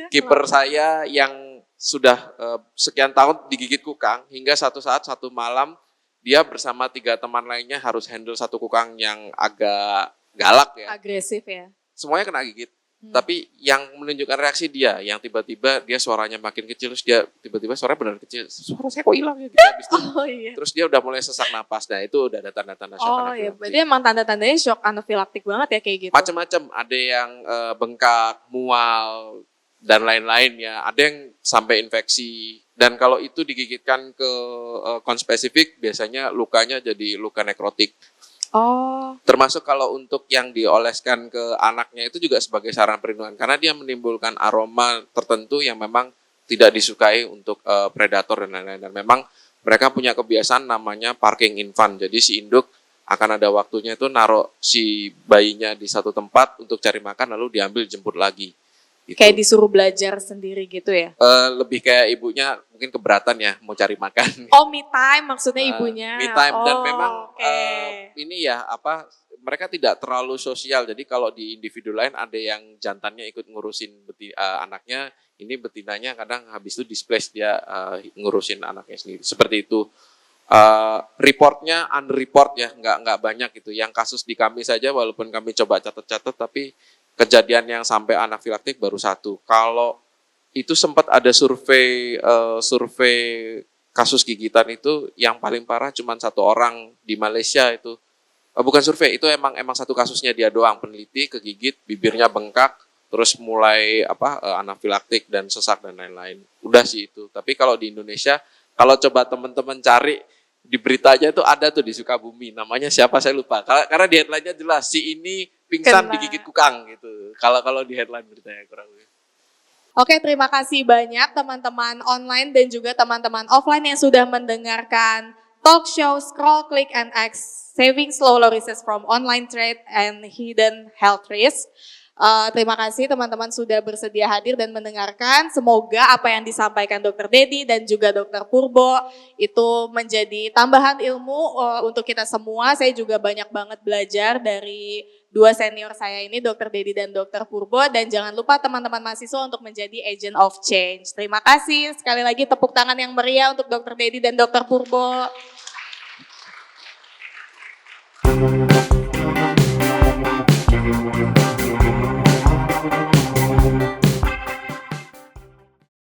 kiper saya yang sudah sekian tahun digigit kukang, hingga satu saat, satu malam, dia bersama 3 teman lainnya harus handle satu kukang yang agak galak ya. Agresif ya. Semuanya kena gigit. Tapi yang menunjukkan reaksi dia, yang tiba-tiba dia suaranya makin kecil, terus dia tiba-tiba suaranya benar kecil, suara saya kok hilang ya gitu. Habis itu, terus dia udah mulai sesak napas, nah itu udah ada tanda-tanda shock anafilaktik. Iya, berarti emang tanda-tandanya shock anafilaktik banget ya kayak gitu. Macam-macam, ada yang bengkak, mual, dan lain-lain ya, ada yang sampai infeksi, dan kalau itu digigitkan ke konspesifik, biasanya lukanya jadi luka nekrotik. Termasuk kalau untuk yang dioleskan ke anaknya itu juga sebagai sarana perlindungan, karena dia menimbulkan aroma tertentu yang memang tidak disukai untuk predator dan lain-lain. Dan memang mereka punya kebiasaan namanya parking infant, jadi si induk akan ada waktunya itu naruh si bayinya di satu tempat untuk cari makan, lalu diambil jemput lagi. Gitu. Kayak disuruh belajar sendiri gitu ya? Lebih kayak ibunya mungkin keberatan ya mau cari makan. Oh, me time maksudnya ibunya. Me time, dan memang ini ya mereka tidak terlalu sosial. Jadi kalau di individu lain ada yang jantannya ikut ngurusin anaknya, ini betinanya kadang habis itu displace dia ngurusin anaknya sendiri. Seperti itu. Reportnya unreport ya, nggak banyak gitu. Yang kasus di kami saja, walaupun kami coba catat-catat, tapi kejadian yang sampai anafilaktik baru 1. Kalau itu sempat ada survei kasus gigitan itu yang paling parah cuma 1 orang di Malaysia itu. Bukan survei, itu emang satu kasusnya dia doang, peneliti kegigit, bibirnya bengkak, terus mulai anafilaktik dan sesak dan lain-lain. Udah sih itu. Tapi kalau di Indonesia, kalau coba teman-teman cari di beritanya itu ada tuh di Sukabumi, namanya siapa saya lupa. Karena di headline-nya jelas si ini pingsan digigit kukang gitu. Kalau di headline beritanya kurang lebih. Oke, terima kasih banyak teman-teman online dan juga teman-teman offline yang sudah mendengarkan talk show, scroll, click, and X, saving slow losses from online trade and hidden health risk. Terima kasih teman-teman sudah bersedia hadir dan mendengarkan. Semoga apa yang disampaikan Dr. Dedi dan juga Dr. Purbo itu menjadi tambahan ilmu untuk kita semua. Saya juga banyak banget belajar dari dua senior saya ini, Dr. Dedi dan Dr. Purbo. Dan jangan lupa teman-teman mahasiswa untuk menjadi agent of change. Terima kasih. Sekali lagi tepuk tangan yang meriah untuk Dr. Dedi dan Dr. Purbo.